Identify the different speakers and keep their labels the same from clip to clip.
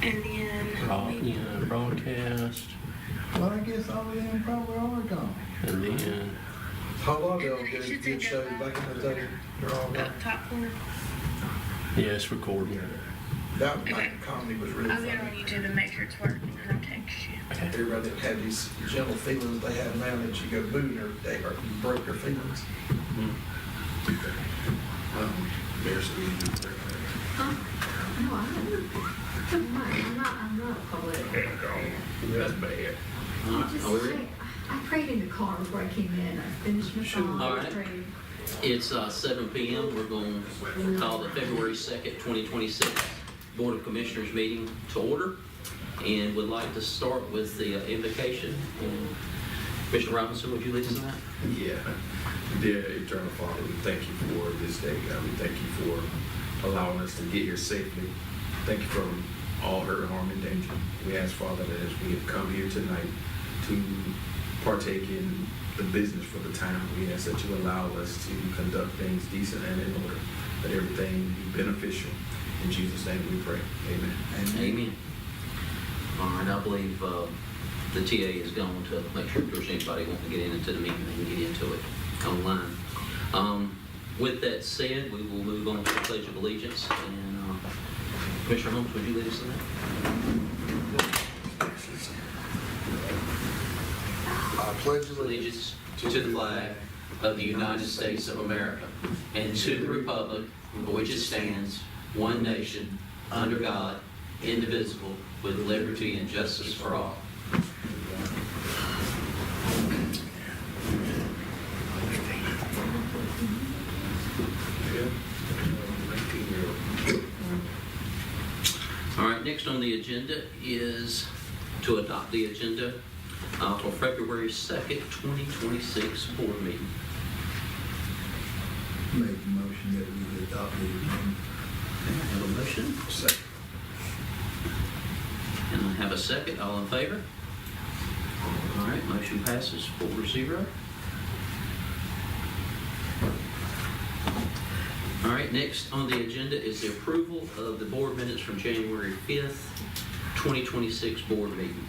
Speaker 1: And then
Speaker 2: broadcast,
Speaker 3: Well, I guess all of them probably are gone.
Speaker 2: and then
Speaker 4: A whole lot of them good shows back in the day. They're all gone.
Speaker 1: top corner.
Speaker 2: yeah, it's recording.
Speaker 4: That
Speaker 1: Okay.
Speaker 4: comedy was really
Speaker 1: I'll get on
Speaker 4: funny.
Speaker 1: YouTube and make sure it's working, and I'll text you.
Speaker 2: Okay.
Speaker 4: Everybody that had these gentle feelings they have now that you go boo they you broke their feelings.
Speaker 5: Mayor Stevens.
Speaker 6: Huh? No, I'm not a public.
Speaker 5: That's bad.
Speaker 6: Are we ready? I prayed in the car before I came in. I finished my song.
Speaker 7: All right.
Speaker 6: Prayed.
Speaker 7: It's 7 p.m. We're going to call the February 2nd, 2026 Board of Commissioners meeting to order, and would like to start with the invocation. And Commissioner Robinson, would you lead us in that?
Speaker 5: Yeah. Dear Eternal Father, we thank you for this day, God. We thank you for allowing us to get here safely. Thank you for all hurt, harm, and danger. We ask, Father, that as we have come here tonight to partake in the business for the town, we ask that you allow us to conduct things decent and in order, that everything be beneficial. In Jesus' name we pray. Amen.
Speaker 7: Amen. All right, I believe the TA is going to make sure if there's anybody wanting to get into the meeting, they can get into it online. With that said, we will move on to the Pledge of Allegiance. And Commissioner Holmes, would you lead us in that?
Speaker 4: I pledge
Speaker 7: Allegiance to the flag of the United States of America and to the republic for which it stands, one nation, under God, indivisible, with liberty and justice for all. All right, next on the agenda is to adopt the agenda for February 2nd, 2026 board meeting.
Speaker 3: Make a motion that we adopt the agenda.
Speaker 7: I have a motion,
Speaker 4: Second.
Speaker 7: and I have a second. All in favor? All right, motion passes 4-0. All right, next on the agenda is the approval of the board minutes from January 5th, 2026 board meeting.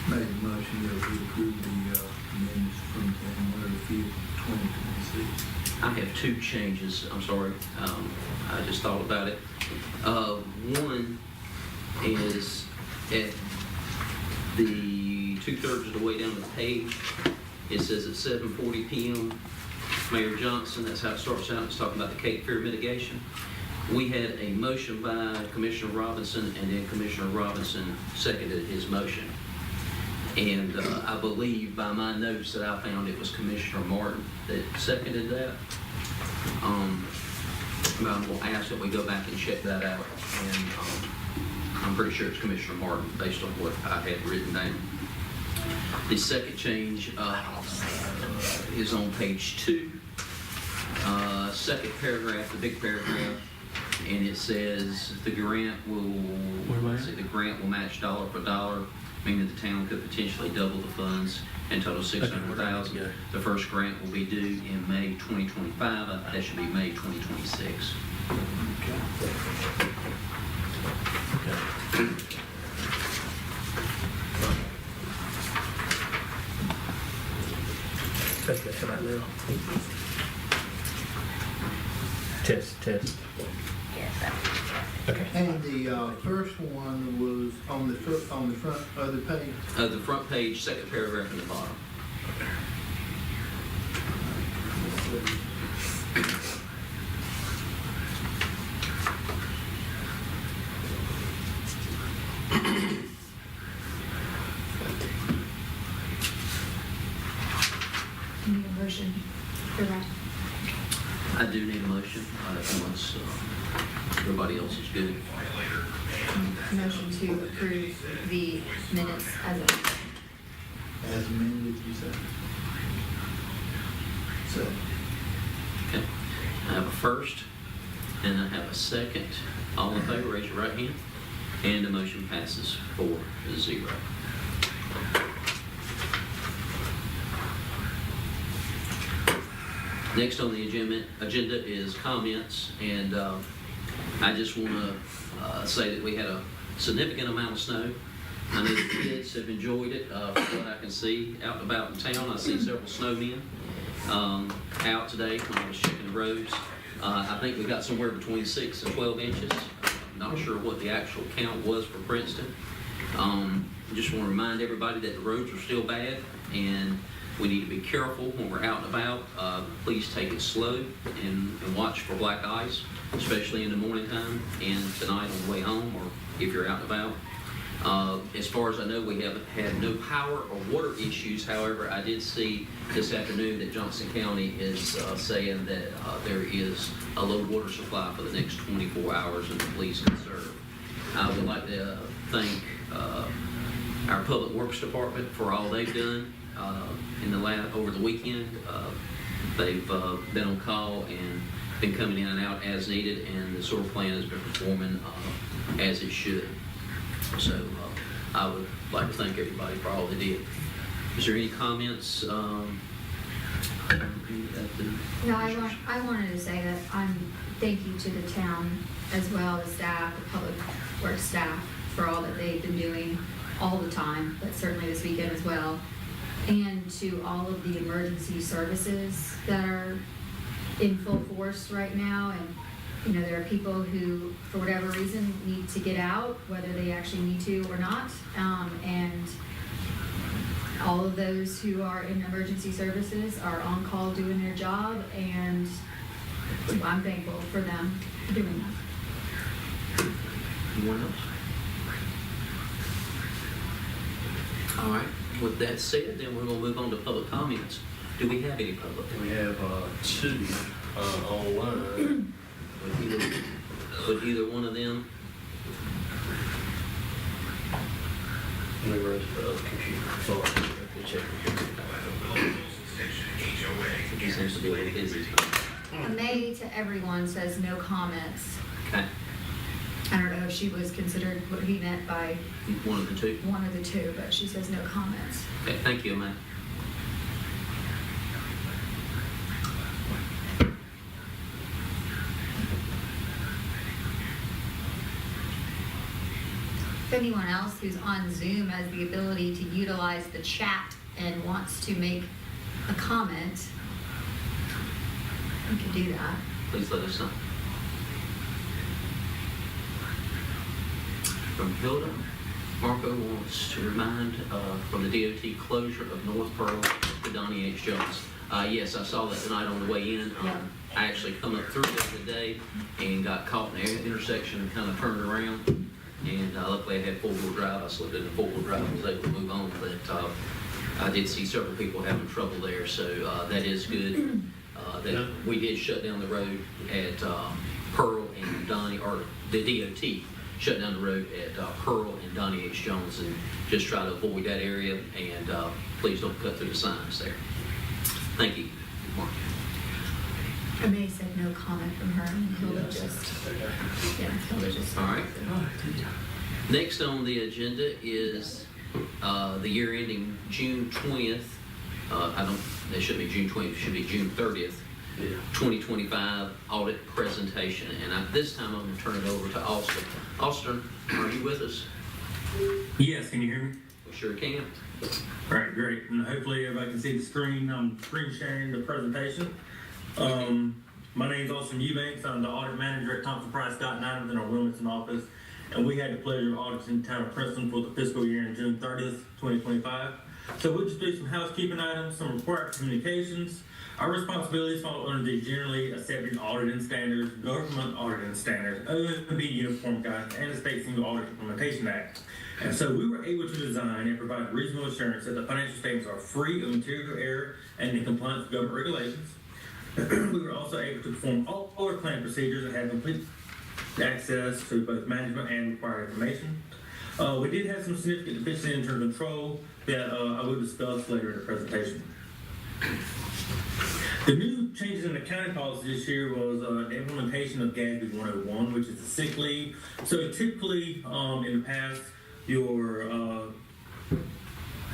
Speaker 3: Make a motion that we approve the minutes from January 5th, 2026.
Speaker 7: I have two changes. I'm sorry. I just thought about it. One is at the 2/3 of the way down the page. It says at 7:40 p.m. Mayor Johnson, that's how it starts out. It's talking about the Cape Fear mitigation. We had a motion by Commissioner Robinson, and then Commissioner Robinson seconded his motion. And I believe by my notes that I found it was Commissioner Martin that seconded that. But I'm going to ask that we go back and check that out. And I'm pretty sure it's Commissioner Martin based on what I had written down. The second change is on page 2. Second paragraph, the big paragraph, and it says the grant will match dollar for dollar, meaning the town could potentially double the funds and total $600,000. The first grant will be due in May 2025. That should be May 2026.
Speaker 2: Okay, come out now. Test.
Speaker 1: Yes,
Speaker 2: Okay.
Speaker 3: And the first one was on the front of the page.
Speaker 7: The front page, second paragraph in the bottom.
Speaker 6: You need a motion for that?
Speaker 7: I do need a motion once everybody else is good.
Speaker 6: Motion to approve the minutes as a.
Speaker 3: As amended, you said. So,
Speaker 7: Okay. I have a first and I have a second. All in favor, raise your right hand. And the motion passes 4-0. Next on the agenda is comments, and I just want to say that we had a significant amount of snow. I know the kids have enjoyed it. From what I can see out and about in town, I see several snowmen out today when I was checking the roads. I think we got somewhere between 6 and 12 inches. Not sure what the actual count was for Princeton. Just want to remind everybody that the roads are still bad and we need to be careful when we're out and about. Please take it slow and watch for black ice, especially in the morning time and tonight on the way home or if you're out and about. As far as I know, we have had no power or water issues. However, I did see this afternoon that Johnson County is saying that there is a low water supply for the next 24 hours and the police conserve. I would like to thank our Public Works Department for all they've done over the weekend. They've been on call and been coming in and out as needed, and the sewer plant has been performing as it should. So I would like to thank everybody for all they did. Is there any comments?
Speaker 6: No, I wanted to say that thank you to the town as well as staff, the public works staff, for all that they've been doing all the time, but certainly this weekend as well. And to all of the emergency services that are in full force right now. And you know, there are people who, for whatever reason, need to get out, whether they actually need to or not. And all of those who are in emergency services are on call doing their job, and I'm thankful for them doing that.
Speaker 7: Anyone else? All right. With that said, then we're going to move on to public comments. Do we have any public?
Speaker 2: We have two online.
Speaker 7: Would either one of them?
Speaker 2: Let me run to the other computer. Sorry, I can check it.
Speaker 7: He seems to be a little busy.
Speaker 6: A May to everyone says no comments.
Speaker 7: Okay.
Speaker 6: I don't know if she was considered what he meant by
Speaker 7: One of the two.
Speaker 6: one of the two, but she says no comments.
Speaker 7: Okay, thank you, Matt.
Speaker 6: If anyone else who's on Zoom has the ability to utilize the chat and wants to make a comment, we could do that.
Speaker 7: Please let us know. From Hilda, Marco wants to remind from the DOT closure of North Pearl to Donnie H. Jones. Yes, I saw that tonight on the way in.
Speaker 6: Yeah.
Speaker 7: I actually come up through there today and got caught in the intersection and kind of turned around. And luckily I had four-wheel drive. I slipped into four-wheel drive and was able to move on. But I did see several people having trouble there, so that is good. That we did shut down the road at Pearl and Donnie, or the DOT shut down the road at Pearl and Donnie H. Jones, and just try to avoid that area, and please don't cut through the signs there. Thank you, Mark.
Speaker 6: I may have said no comment from her, and Hilda just.
Speaker 7: All right. Next on the agenda is the year ending June 20th. It shouldn't be June 20th, it should be June 30th. 2025 audit presentation, and this time I'm going to turn it over to Austin. Austin, are you with us?
Speaker 8: Yes, can you hear me?
Speaker 7: We sure can.
Speaker 8: All right, great. And hopefully everybody can see the screen. I'm screen sharing the presentation. My name is Austin Eubanks. I'm the audit manager at Thompson Price Scott & Adams in our Wilmington office. And we had the pleasure of auditing the town of Princeton for the fiscal year in June 30th, 2025. So we'll just do some housekeeping items, some required communications. Our responsibilities fall under the generally accepted auditing standards, government auditing standards, OMB Uniform Guidance, and the State Single Audit Implementation Act. And so we were able to design and provide reasonable assurance that the financial statements are free of material error and in compliance with government regulations. We were also able to perform all our planned procedures and have complete access to both management and required information. We did have some significant deficiency in internal control that I will discuss later in the presentation. The new changes in accounting policy this year was the implementation of GASB 101, which is the sick leave. So typically, in the past, your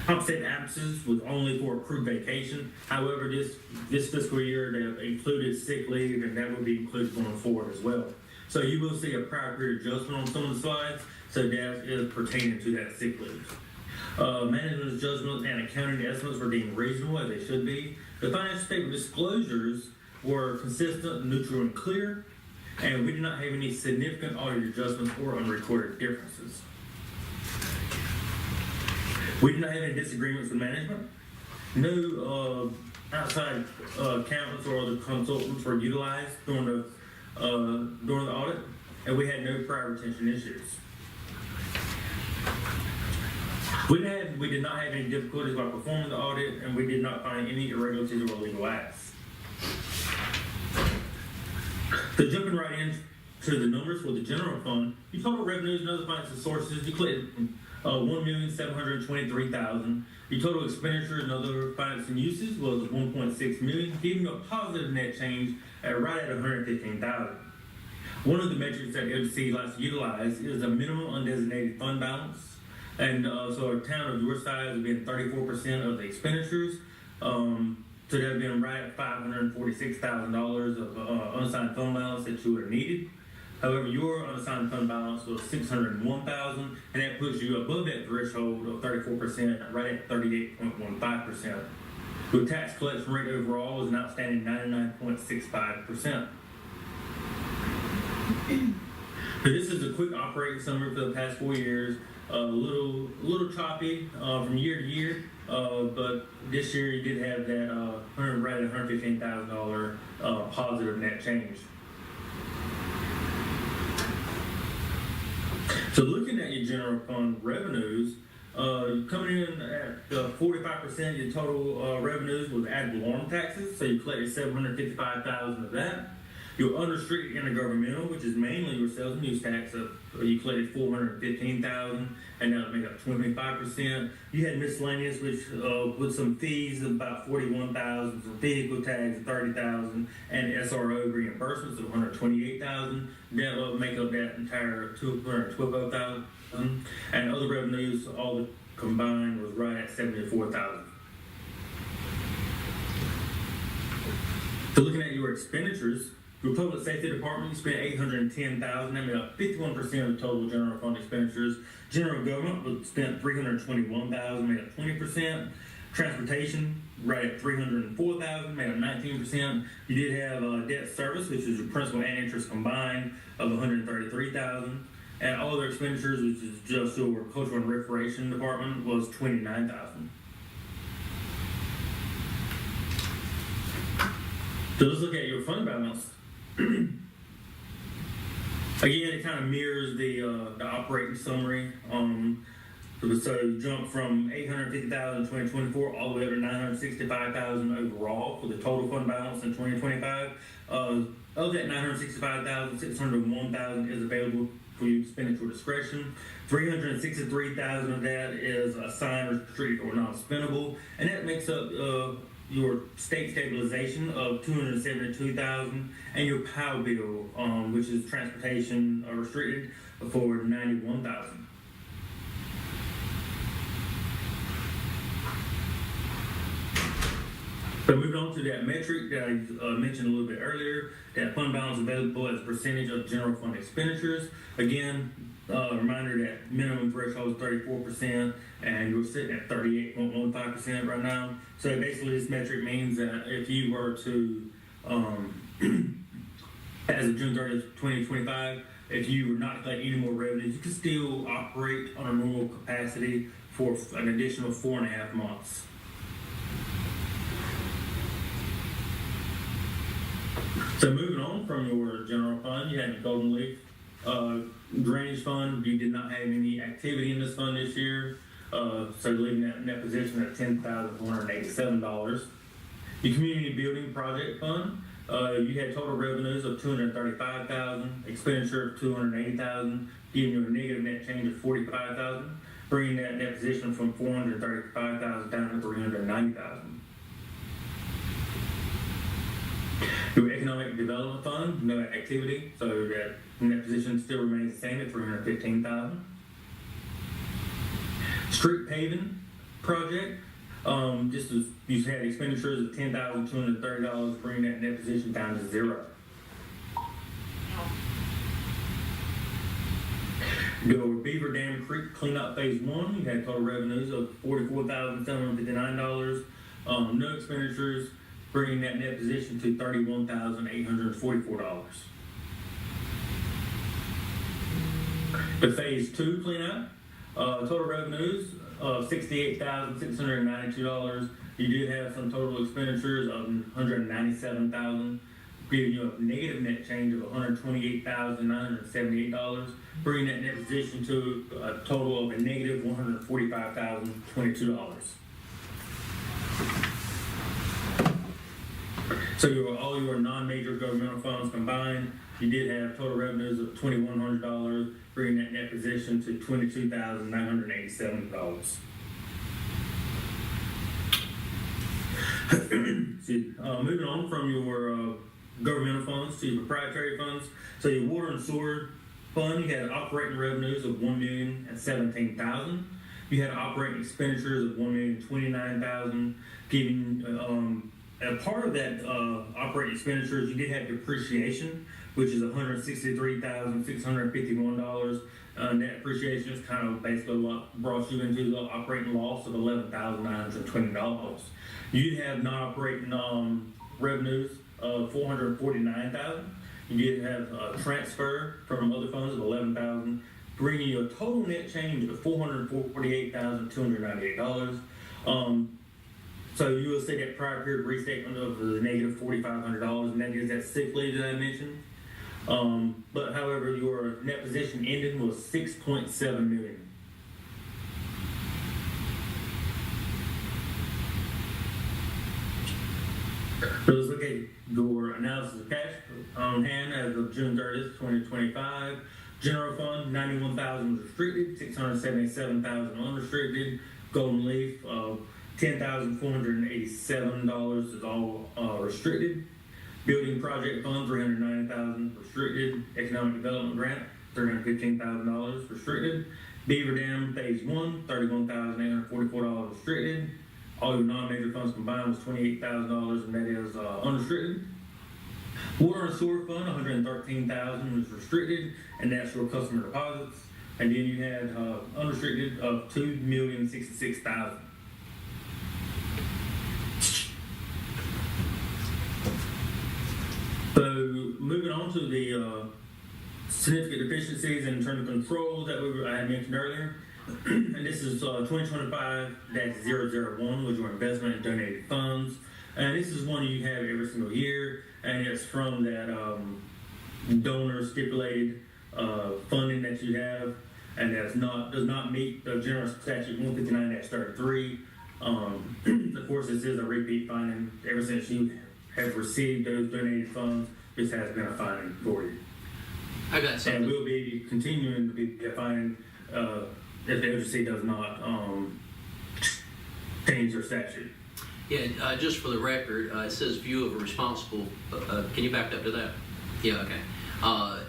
Speaker 8: compensated absences was only for accrued vacation. However, this fiscal year, they have included sick leave, and that will be included going forward as well. So you will see a prior period adjustment on some of the slides, so that is pertaining to that sick leave. Management's judgments and accounting estimates were deemed reasonable as they should be. The financial statement disclosures were consistent, neutral, and clear, and we did not have any significant audit adjustments or unrecorded differences. We did not have any disagreements with management. No outside accountants or other consultants were utilized during the audit, and we had no prior retention issues. We did not have any difficulties while performing the audit, and we did not find any irregularities or illegal acts. So jumping right into the numbers for the general fund, your total revenues and other financial sources, you collected $1,723,000. Your total expenditures and other financing uses was $1.6 million, giving you a positive net change right at $115,000. One of the metrics that LGC likes to utilize is the minimum undesignated fund balance. And so a town of your size would be 34% of the expenditures. So that would be right at $546,000 of unassigned fund balance that you would have needed. However, your unassigned fund balance was $601,000, and that puts you above that threshold of 34%, right at 38.15%. Your tax collection rate overall was an outstanding 99.65%. So this is a quick operating summary for the past 4 years. A little choppy from year to year, but this year you did have that right at $115,000 positive net change. So looking at your general fund revenues, coming in at 45%, your total revenues was ad valorem taxes, so you collected $755,000 of that. Your unrestricted intergovernmental, which is mainly your sales and use tax, you collected $415,000, and that would make up 25%. You had miscellaneous, which with some fees of about $41,000, some vehicle tags of $30,000, and SRO reimbursements of $128,000. That would make up that entire $212,000, and other revenues, all combined, was right at $74,000. So looking at your expenditures, your public safety department spent $810,000. That made up 51% of the total general fund expenditures. General government spent $321,000, made up 20%. Transportation, right at $304,000, made up 19%. You did have debt service, which is your principal and interest combined, of $133,000. And all other expenditures, which is just your cultural and recreation department, was $29,000. So let's look at your fund balance. Again, it kind of mirrors the operating summary. So you jump from $850,000 in 2024 all the way up to $965,000 overall for the total fund balance in 2025. Of that $965,000, $601,000 is available for you to spend at your discretion. $363,000 of that is assigned, restricted, or non-spendable, and that makes up your state stabilization of $272,000, and your POW bill, which is transportation restricted, for $91,000. So moving on to that metric that I mentioned a little bit earlier, that fund balance available as a percentage of general fund expenditures. Again, reminder that minimum threshold is 34%, and you're sitting at 38.15% right now. So basically, this metric means that if you were to, as of June 30th, 2025, if you were not collecting any more revenues, you could still operate on a normal capacity for an additional 4.5 months. So moving on from your general fund, you had your Golden Leaf Drainage Fund. You did not have any activity in this fund this year, so leaving that in that position at $10,487. Your Community Building Project Fund, you had total revenues of $235,000, expenditure of $280,000, giving you a negative net change of $45,000, bringing that net position from $435,000 down to $390,000. Your Economic Development Fund, no activity, so that net position still remains the same at $315,000. Street Paving Project, just as you had expenditures of $10,230, bringing that net position down to $0. Go with Beaver Dam Creek Cleanup Phase 1, you had total revenues of $44,759. No expenditures, bringing that net position to $31,844. The Phase 2 cleanup, total revenues of $68,692. You did have some total expenditures of $197,000, giving you a negative net change of $128,978, bringing that net position to a total of a negative $145,022. So all your non-major governmental funds combined, you did have total revenues of $2,100, bringing that net position to $22,987. Moving on from your governmental funds to your proprietary funds. So your water and sewer fund, you had operating revenues of $1,017,000. You had operating expenditures of $1,029,000, giving a part of that operating expenditures, you did have depreciation, which is $163,651. Net depreciation is kind of basically what brought you into the operating loss of $11,920. You have non-operating revenues of $449,000. You did have a transfer from other funds of $11,000, bringing you a total net change of $448,298. So you will see that prior period restatement of the negative $4,500, and that is that sick leave that I mentioned. But however, your net position ended was $6.7 million. So let's look at your analysis of cash on hand as of June 30th, 2025. General fund, $91,000 restricted, $677,000 unrestricted. Golden Leaf, $10,487 is all restricted. Building project fund, $390,000 restricted. Economic development grant, $315,000 restricted. Beaver Dam Phase 1, $31,844 restricted. All your non-major funds combined was $28,000, and that is unrestricted. Water and sewer fund, $113,000 was restricted, and that's for customer deposits. And then you had unrestricted of $2,066,000. So moving on to the significant deficiencies in terms of controls that I had mentioned earlier. And this is 2025-001 was your investment in donated funds. And this is one you have every single year, and it's from that donor stipulated funding that you have, and does not meet the general statute 159-33. Of course, this is a repeat finding. Ever since you have received those donated funds, this has been a finding for you.
Speaker 7: I got something.
Speaker 8: And we'll be continuing to be a finding if the agency does not change their statute.
Speaker 7: Yeah, just for the record, it says view of a responsible, can you back up to that? Yeah, okay.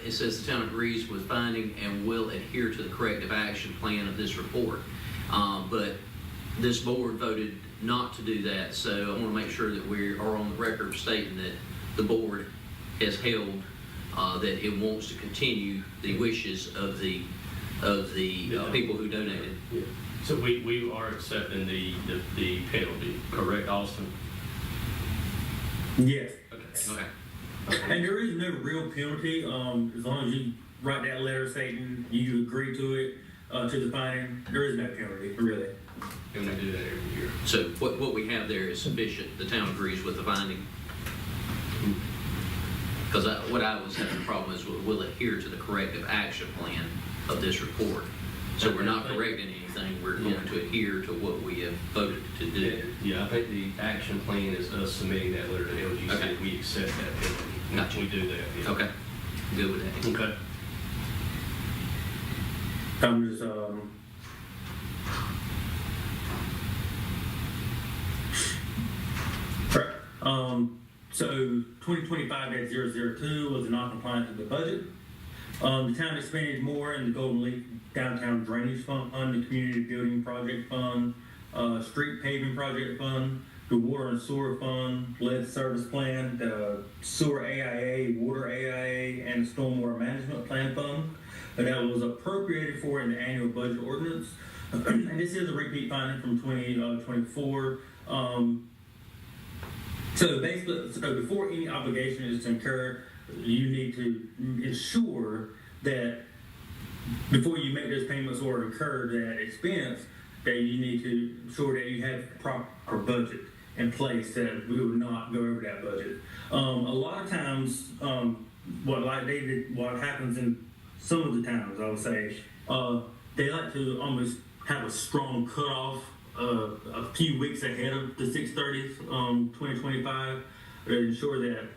Speaker 7: It says the town agrees with finding and will adhere to the corrective action plan of this report. But this board voted not to do that, so I want to make sure that we are on the record stating that the board has held that it wants to continue the wishes of the people who donated.
Speaker 2: Yeah. So we are accepting the penalty, correct, Austin?
Speaker 8: Yes.
Speaker 7: Okay.
Speaker 8: And there is no real penalty as long as you write that letter stating you agree to it, to the finding. There is no penalty, really.
Speaker 2: And we do that every year.
Speaker 7: So what we have there is sufficient. The town agrees with the finding. Because what I was having a problem is we'll adhere to the corrective action plan of this report. So we're not correcting anything. We're going to adhere to what we have voted to do.
Speaker 2: Yeah, I think the action plan is us submitting that letter to LGC.
Speaker 7: Okay.
Speaker 2: We accept that penalty.
Speaker 7: Gotcha.
Speaker 2: We do that. Yeah.
Speaker 7: Okay. Good with that.
Speaker 2: Okay.
Speaker 8: I'm just so 2025-002 was a non-compliance with the budget. The town expended more in the Golden Leaf Downtown Drainage Fund, the Community Building Project Fund, Street Paving Project Fund, the Water and Sewer Fund, Lead Service Plan, the Sewer AIA, Water AIA, and the Stormwater Management Plan Fund. that was appropriated for in the annual budget ordinance. And this is a repeat finding from 2024. So basically, before any obligation is incurred, you need to ensure that before you make those payments or incur that expense, that you need to ensure that you have proper budget in place, that we would not go over that budget. A lot of times, what happens in some of the towns, I would say, they like to almost have a strong cutoff a few weeks ahead of the 6/30, 2025, to ensure that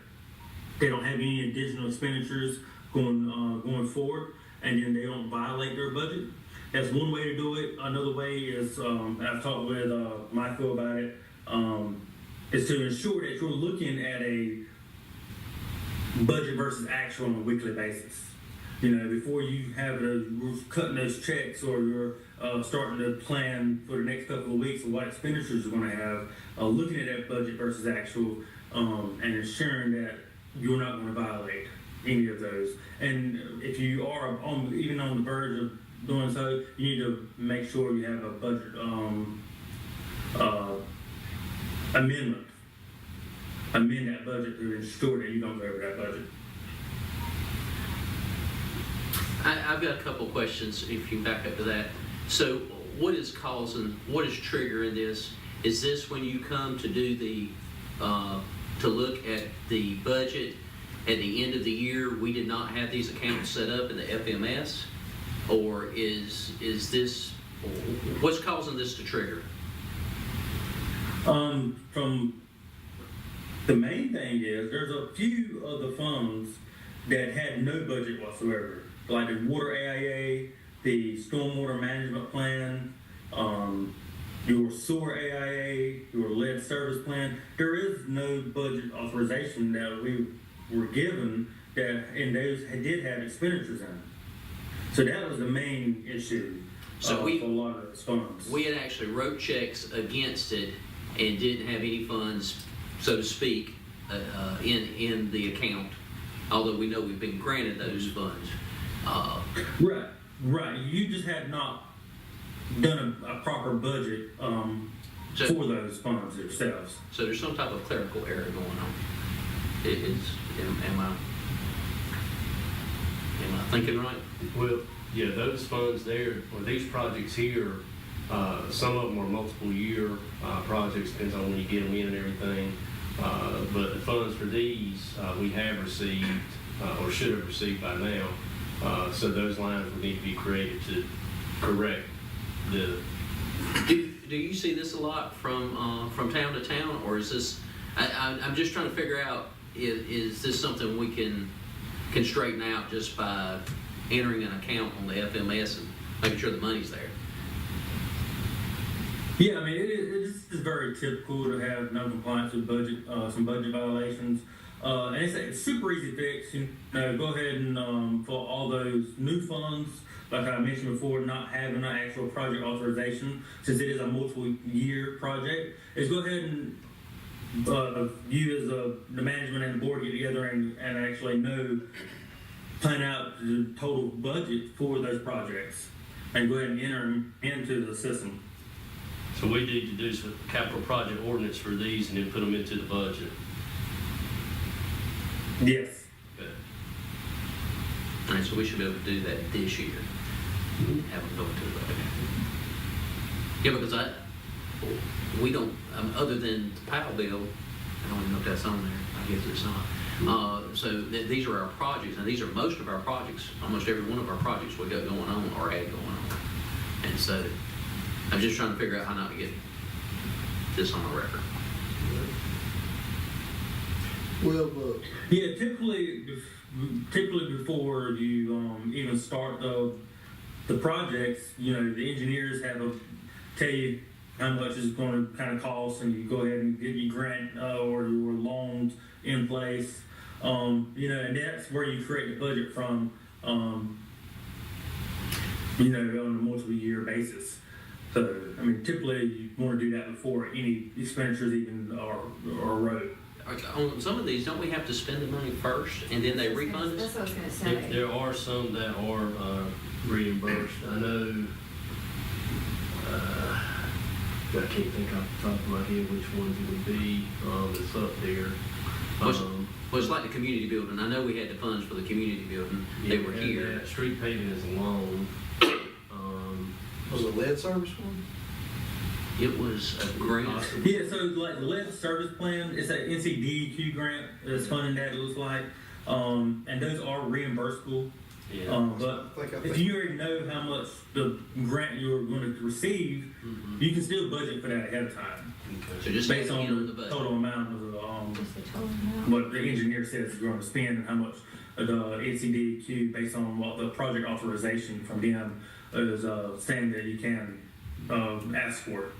Speaker 8: they don't have any additional expenditures going forward, and then they don't violate their budget. That's one way to do it. Another way is, I've talked with Michael about it, is to ensure that you're looking at a budget versus actual on a weekly basis. You know, before you have cutting those checks, or you're starting to plan for the next couple of weeks of what expenditures you're going to have, looking at that budget versus actual, and ensuring that you're not going to violate any of those. And if you are even on the verge of doing so, you need to make sure you have a budget amendment. Amend that budget to ensure that you don't go over that budget.
Speaker 7: I've got a couple of questions, if you can back up to that. So what is triggering this? Is this when you come to do to look at the budget at the end of the year, we did not have these accounts set up in the FMS? Or is this, what's causing this to trigger?
Speaker 8: From the main thing is, there's a few of the funds that had no budget whatsoever, like the water AIA, the stormwater management plan, your sewer AIA, your lead service plan. There is no budget authorization that we were given that, and those did have expenditures in it. So that was the main issue for a lot of those funds.
Speaker 7: We had actually wrote checks against it and didn't have any funds, so to speak, in the account, although we know we've been granted those funds.
Speaker 8: Right. You just had not done a proper budget for those funds themselves.
Speaker 7: So there's some type of clerical error going on. Am I thinking right?
Speaker 2: Well, yeah, those funds there, or these projects here, some of them are multiple year projects, depends on when you get them in and everything. But the funds for these, we have received, or should have received by now. So those lines would need to be created to correct the.
Speaker 7: Do you see this a lot from town to town, or is this? I'm just trying to figure out, is this something we can straighten out just by entering an account on the FMS and making sure the money's there?
Speaker 8: Yeah, I mean, it is very typical to have non-compliance with budget, some budget violations. And it's super easy to fix. You know, go ahead and for all those new funds, like I mentioned before, not having an actual project authorization, since it is a multiple-year project, is go ahead and you as the management and the board get together and actually plan out the total budget for those projects, and go ahead and enter them into the system.
Speaker 2: So we need to do some capital project ordinance for these and then put them into the budget.
Speaker 8: Yes.
Speaker 2: Okay.
Speaker 7: All right, so we should be able to do that this year. Have them go into the budget. Yeah, because we don't, other than the POW bill, I don't even know if that's on there. I guess it's not. So these are our projects, and these are most of our projects. Almost every one of our projects we got going on or had going on. And so I'm just trying to figure out how not to get this on the record.
Speaker 3: Well, but
Speaker 8: Yeah, typically before you even start the projects, you know, the engineers tell you how much it's going to kind of cost, and you go ahead and get your grant or your loans in place. You know, and that's where you create the budget from. You know, on a multiple-year basis. So, I mean, typically you want to do that before any expenditures even are wrote.
Speaker 7: on some of these, don't we have to spend the money first and then they refund
Speaker 6: That's
Speaker 7: us?
Speaker 6: what I was gonna
Speaker 2: There,
Speaker 6: say.
Speaker 2: there are some that are reimbursed. I know, I can't think off the top of my head which ones it would be, that's up there.
Speaker 7: What's- Well, it's like the community building. I know we had the funds for the community building. They
Speaker 2: Yeah,
Speaker 7: were
Speaker 2: and
Speaker 7: here.
Speaker 2: that Street paving is a loan.
Speaker 4: Was it lead service one?
Speaker 7: It was a grant.
Speaker 8: Yeah, so like the lead service plan, it's an NCDEQ grant that's funding that, it looks like. And those are reimbursable.
Speaker 2: Yeah.
Speaker 8: But
Speaker 4: I think-
Speaker 8: if you already know how much the grant you're going to receive, you can still budget for that ahead of time.
Speaker 7: So just
Speaker 8: Based
Speaker 7: add it
Speaker 8: on
Speaker 7: on the
Speaker 8: the
Speaker 7: budget.
Speaker 8: total amount of
Speaker 6: Just the total amount.
Speaker 8: what the engineer says you're going to spend and how much the NCDEQ, based on what the project authorization from them is saying that you can ask for.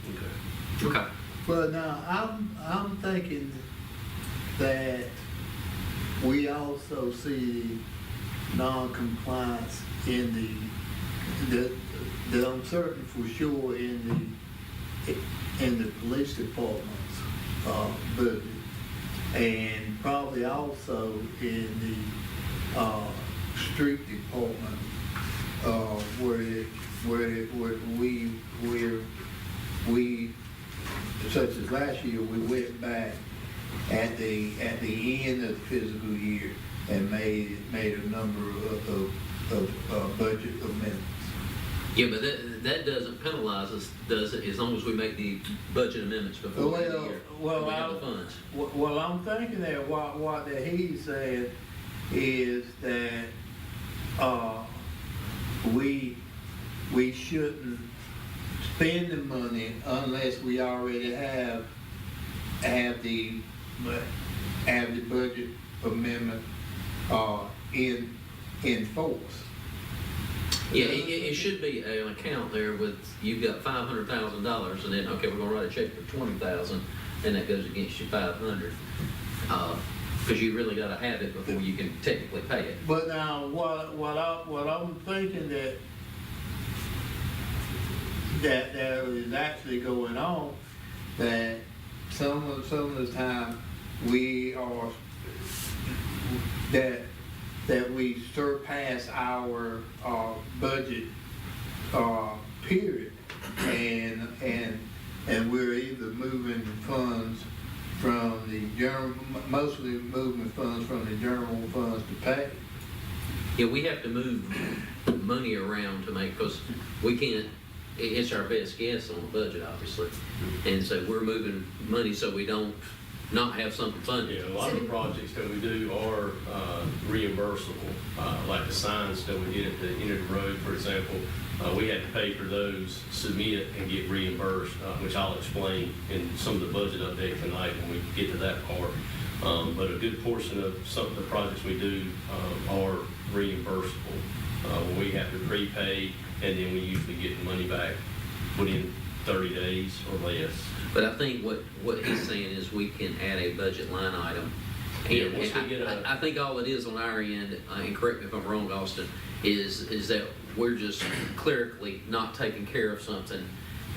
Speaker 2: Okay.
Speaker 7: Okay.
Speaker 3: Well, now, I'm thinking that we also see non-compliance in the I'm certain for sure in the police department's budget, and probably also in the street department, where we such as last year, we went back at the end of the fiscal year and made a number of budget amendments.
Speaker 7: Yeah, but that doesn't penalize us, does it, as long as we make the budget amendments before the end of the year?
Speaker 3: Well,
Speaker 7: We have the funds.
Speaker 3: Well, I'm thinking that what that he said is that we shouldn't spend the money unless we already have the budget amendment in force.
Speaker 7: Yeah, it should be an account there with, you've got $500,000 and then, okay, we're gonna write a check for 20,000 and that goes against your 500. Because you really gotta have it before you can technically pay it.
Speaker 3: But now, what I'm thinking that is actually going on, that some of the time we are, that we surpass our budget period, and we're either moving funds from the general, mostly moving funds from the general funds to pay.
Speaker 7: Yeah, we have to move money around to make, because we can't, it's our best guess on the budget, obviously. And so we're moving money so we don't not have something funded.
Speaker 2: Yeah, a lot of the projects that we do are reimbursable, like the signs that we did at the end of the road, for example. We had to pay for those, submit, and get reimbursed, which I'll explain in some of the budget update tonight when we get to that part. But a good portion of some of the projects we do are reimbursable. When we have to prepay, and then we usually get the money back within 30 days or less.
Speaker 7: But I think what he's saying is we can add a budget line item.
Speaker 2: Yeah,
Speaker 7: And
Speaker 2: once we get
Speaker 7: I think all it is on our end, and correct me if I'm wrong, Austin, is that we're just clerically not taking care of something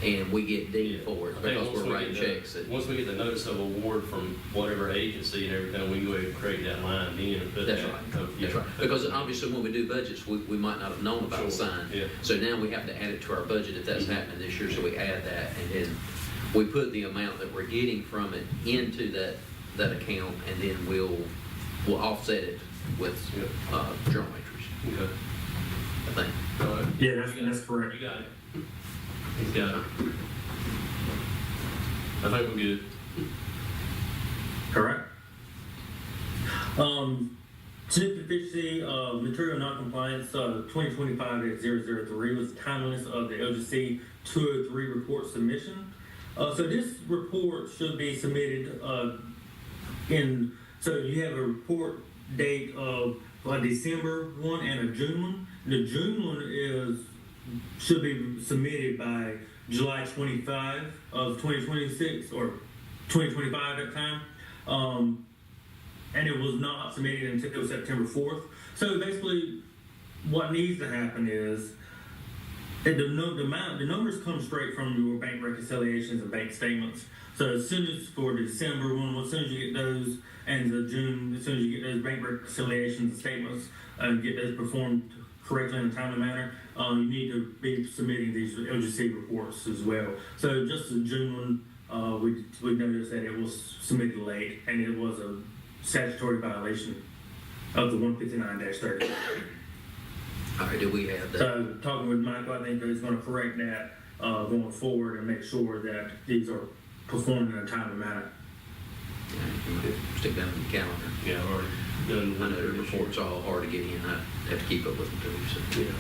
Speaker 7: and we get dinged for it
Speaker 2: I think
Speaker 7: because
Speaker 2: once
Speaker 7: we're
Speaker 2: we
Speaker 7: writing
Speaker 2: get the-
Speaker 7: checks.
Speaker 2: Once we get the notice of award from whatever agency and everything, we can go ahead and create that line then and put that.
Speaker 7: That's right. That's right. Because obviously when we do budgets, we might not have known about the
Speaker 2: Sure,
Speaker 7: sign.
Speaker 2: yeah.
Speaker 7: So now we have to add it to our budget if that's happening this year, so we add that and then we put the amount that we're getting from it into that account and then we'll offset it with journal entries,
Speaker 2: Okay.
Speaker 7: I think.
Speaker 2: All right.
Speaker 8: Yeah, that's correct.
Speaker 2: You got it. He's got it. I think we're good.
Speaker 8: Correct. Significant deficiency of material noncompliance, 2025-003 was the timeliness of the LGC 203 report submission. So this report should be submitted so you have a report date of December 1 and a June 1. The June one should be submitted by July 25 of 2026 or 2025 at the time. And it was not submitted until September 4th. So basically what needs to happen is the numbers come straight from your bank reconciliations and bank statements. So as soon as for the December one, as soon as you get those, and the June, as soon as you get those bank reconciliations and statements and get those performed correctly in a timely manner, you need to be submitting these LGC reports as well. So just the June one, we noticed that it was submitted late, and it was a statutory violation of the 159-30.
Speaker 7: All right, do we have that?
Speaker 8: So talking with Michael, I think that he's going to correct that going forward and make sure that these are performed in a timely manner.
Speaker 7: Stick that on the calendar.
Speaker 2: Yeah, I've already done
Speaker 7: I
Speaker 2: one
Speaker 7: know the
Speaker 2: there this
Speaker 7: reports
Speaker 2: year.
Speaker 7: are all hard to get in. I have to keep up with them too, so.
Speaker 2: Yeah.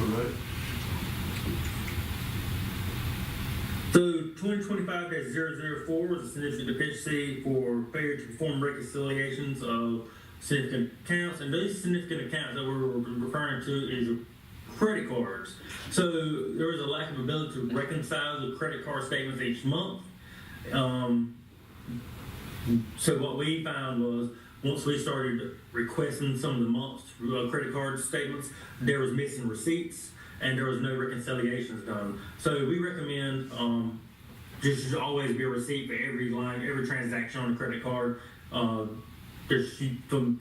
Speaker 2: All right.
Speaker 8: So 2025-004 is a significant deficiency for failure to perform reconciliations of significant accounts, and those significant accounts that we're referring to is your credit cards. So there was a lack of ability to reconcile the credit card statements each month. So what we found was once we started requesting some of the month's credit card statements, there was missing receipts and there was no reconciliations done. So we recommend just should always be a receipt for every line, every transaction on a credit card. For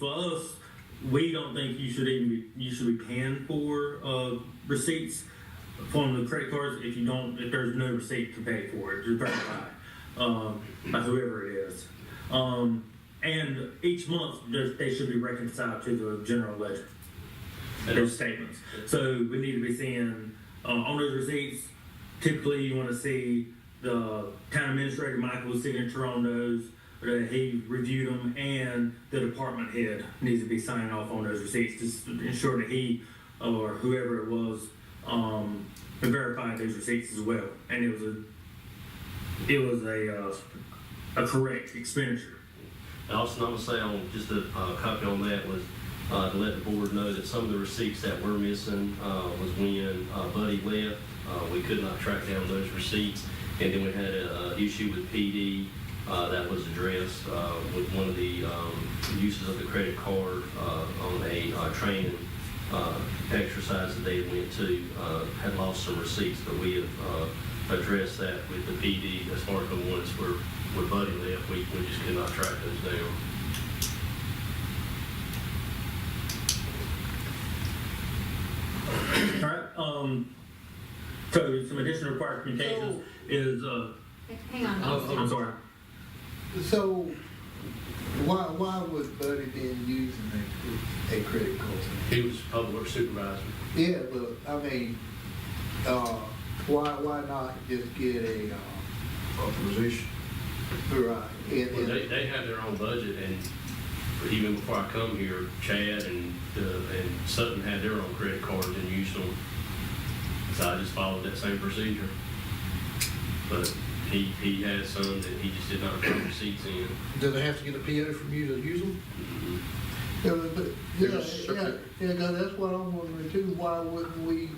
Speaker 8: us, we don't think you should be paying for receipts from the credit cards if there's no receipt to pay for it, just verify by whoever it is. And each month they should be reconciled to the general ledger. Those statements. So we need to be seeing on those receipts. Typically, you want to see the town administrator Michael's signature on those. That he reviewed them, and the department head needs to be signing off on those receipts to ensure that he or whoever it was verified those receipts as well. And it was a correct expenditure.
Speaker 2: And also, I'm gonna say on just a copy on that was to let the board know that some of the receipts that were missing was when Buddy left. We could not track down those receipts, and then we had an issue with PD that was addressed with one of the uses of the credit card on a training exercise that they went to, had lost some receipts, but we have addressed that with the PD as far as the ones where Buddy left. We just could not track those down.
Speaker 8: All right. So some additional required communications is
Speaker 6: Hang on.
Speaker 8: I'm sorry.
Speaker 3: So, why was Buddy been using a credit card?
Speaker 2: He was public works supervisor.
Speaker 3: Yeah, but, I mean, why not just get a,
Speaker 4: Authorization.
Speaker 3: right,
Speaker 2: Well, they have their own budget, and even before I come here, Chad and Sutton had their own credit cards and used them. So I just followed that same procedure. But he had some that he just did not put receipts in.
Speaker 4: Do they have to get a PO from you to use them?
Speaker 3: Yeah, but,
Speaker 4: There's a separate-
Speaker 3: yeah, that's what I'm wondering too, why wouldn't we,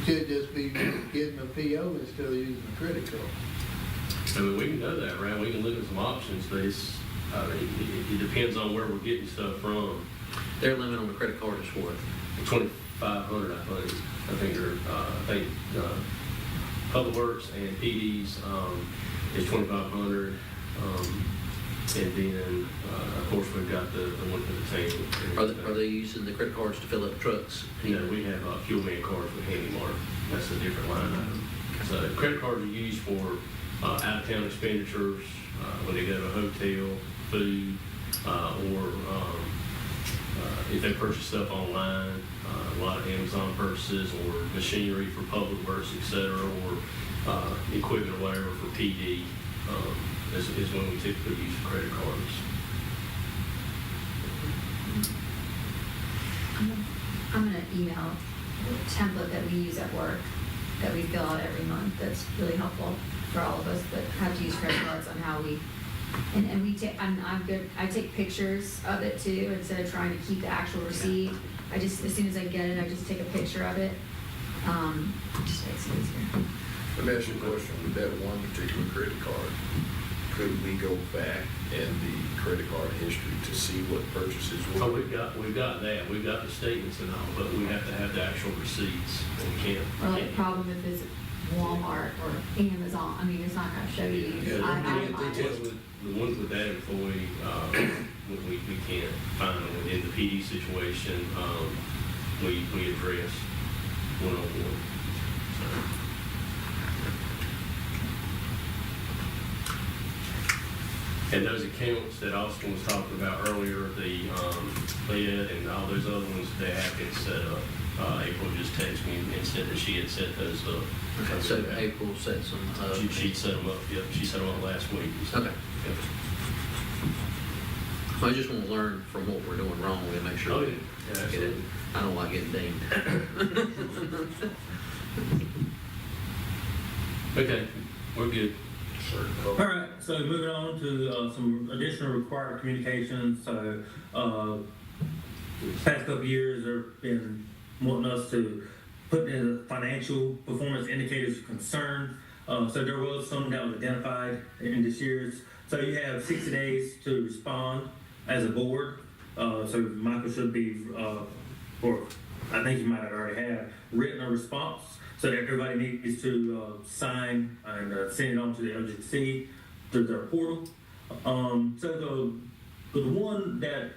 Speaker 3: just be getting a PO instead of using a credit card?
Speaker 2: I mean, we can do that, right? We can look at some options, but it depends on where we're getting stuff from.
Speaker 7: Their limit on the credit card is what?
Speaker 2: 2,500, I think Public Works and PD's is 2,500, and then of course we've got the one for the tank.
Speaker 7: Are they using the credit cards to fill up trucks?
Speaker 2: You know, we have fuel man cards with Handy Mart. That's a different line item. So credit cards are used for out of town expenditures when they go to a hotel, food, or if they purchase stuff online. A lot of Amazon purchases, or machinery for Public Works, etc., or equipment or whatever for PD is when we typically use credit cards.
Speaker 6: I'm gonna email a template that we use at work, that we fill out every month, that's really helpful for all of us that have to use credit cards on how we, and we take, I'm good, I take pictures of it too, instead of trying to keep the actual receipt. I just, as soon as I get it, I just take a picture of it. It just makes it easier.
Speaker 5: Let me ask you a question. With that one particular credit card, could we go back in the credit card history to see what purchases were?
Speaker 2: Oh, we've got that, we've got the statements and all, but we have to have the actual receipts, and we can't.
Speaker 6: Or like problem if it's Walmart or Amazon, I mean, it's not gonna show you.
Speaker 4: Yeah,
Speaker 2: The ones with that employee, we can't find them within the PD situation, we address one-on-one. And those accounts that Austin was talking about earlier, the lead and all those other ones, they have been set up. April just texted me and said that she had set those up.
Speaker 7: Okay, so April set some,
Speaker 2: She set them up, yep, she set them up last week.
Speaker 7: okay.
Speaker 2: Yep.
Speaker 7: So I just want to learn from what we're doing wrong and make sure.
Speaker 2: Oh,
Speaker 7: we
Speaker 2: yeah. Yeah,
Speaker 7: get it.
Speaker 2: absolutely.
Speaker 7: I don't like getting dinged.
Speaker 2: Okay, we're good.
Speaker 8: All right, so moving on to some additional required communications. So, past couple of years, they've been wanting us to put in financial performance indicators of concern. So there was some that was identified in this year's. So you have 60 days to respond as a board. So Michael should be, or I think you might have already have, written a response. So that everybody needs to sign and send it on to the LGC through their portal. So the one that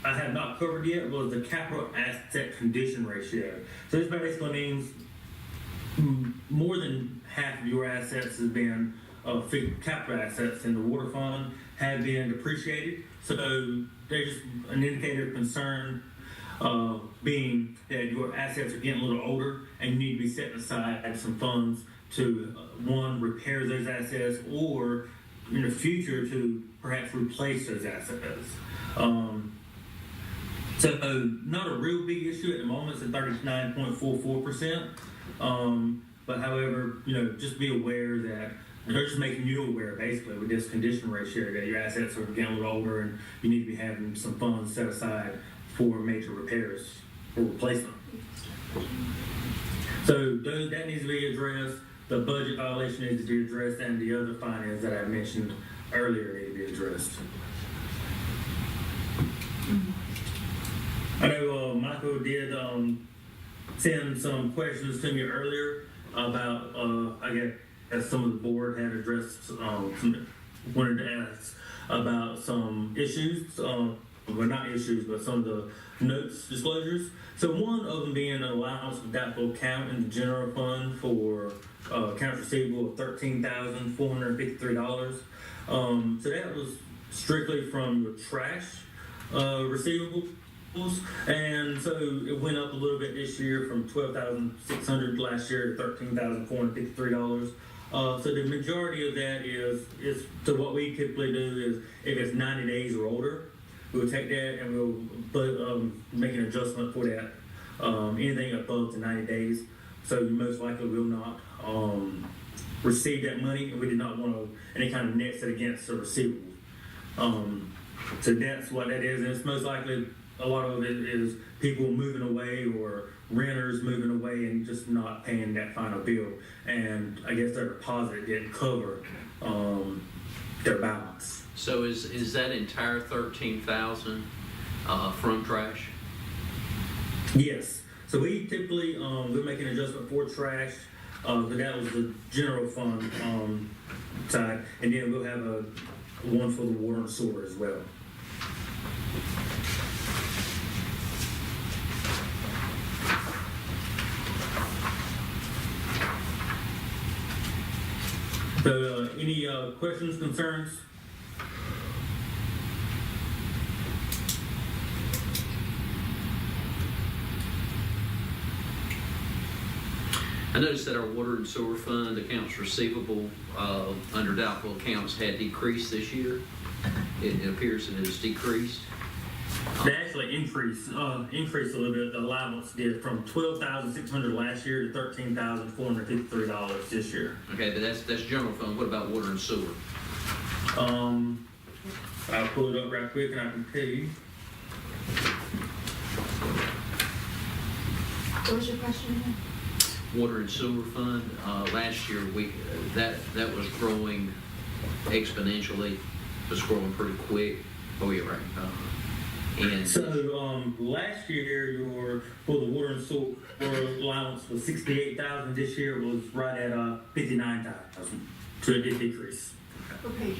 Speaker 8: I have not covered yet was the capital asset condition ratio. So this basically means more than half of your assets has been capital assets in the water fund have been depreciated. So they're just an indicator of concern, being that your assets are getting a little older and you need to be setting aside some funds to, one, repair those assets, or in the future to perhaps replace those assets. So not a real big issue at the moment. It's at 39.44%. But however, just be aware that they're just making you aware, basically, with this condition ratio, that your assets are getting a little older and you need to be having some funds set aside for major repairs or replacement. So that needs to be addressed. The budget violation needs to be addressed, and the other findings that I mentioned earlier need to be addressed. I know Michael did send some questions to me earlier about, I guess, as some of the board had addressed, wanted to ask about some issues, well, not issues, but some of the notes disclosures. So one of them being an allowance of doubtful account in the general fund for accounts receivable of $13,453. So that was strictly from your trash receivables. And so it went up a little bit this year from $12,600 last year to $13,453. So the majority of that is so what we typically do is if it's 90 days or older, we'll take that and we'll make an adjustment for that. Anything above the 90 days. So you most likely will not receive that money, and we did not want any kind of nets it against the receivable. So that's what that is, and it's most likely a lot of it is people moving away or renters moving away and just not paying that final bill. And I guess their deposit didn't cover their balance.
Speaker 7: So is that entire 13,000 from trash?
Speaker 8: Yes. So we typically we'll make an adjustment for trash, but that was the general fund side, and then we'll have a one for the water and sewer as well. So, any questions, concerns?
Speaker 7: I noticed that our water and sewer fund accounts receivable under doubtful accounts had decreased this year. It appears that it has decreased.
Speaker 8: They actually increased a little bit. The allowance did from $12,600 last year to $13,453 this year.
Speaker 7: Okay, but that's general fund. What about water and sewer?
Speaker 8: I'll pull it up right quick and I can tell you.
Speaker 6: What was your question again?
Speaker 7: Water and sewer fund. Last year that was growing exponentially, was growing pretty quick. Oh, yeah, right. And
Speaker 8: So, last year, for the water and sewer allowance was 68,000. This year was right at 59,000. So it did decrease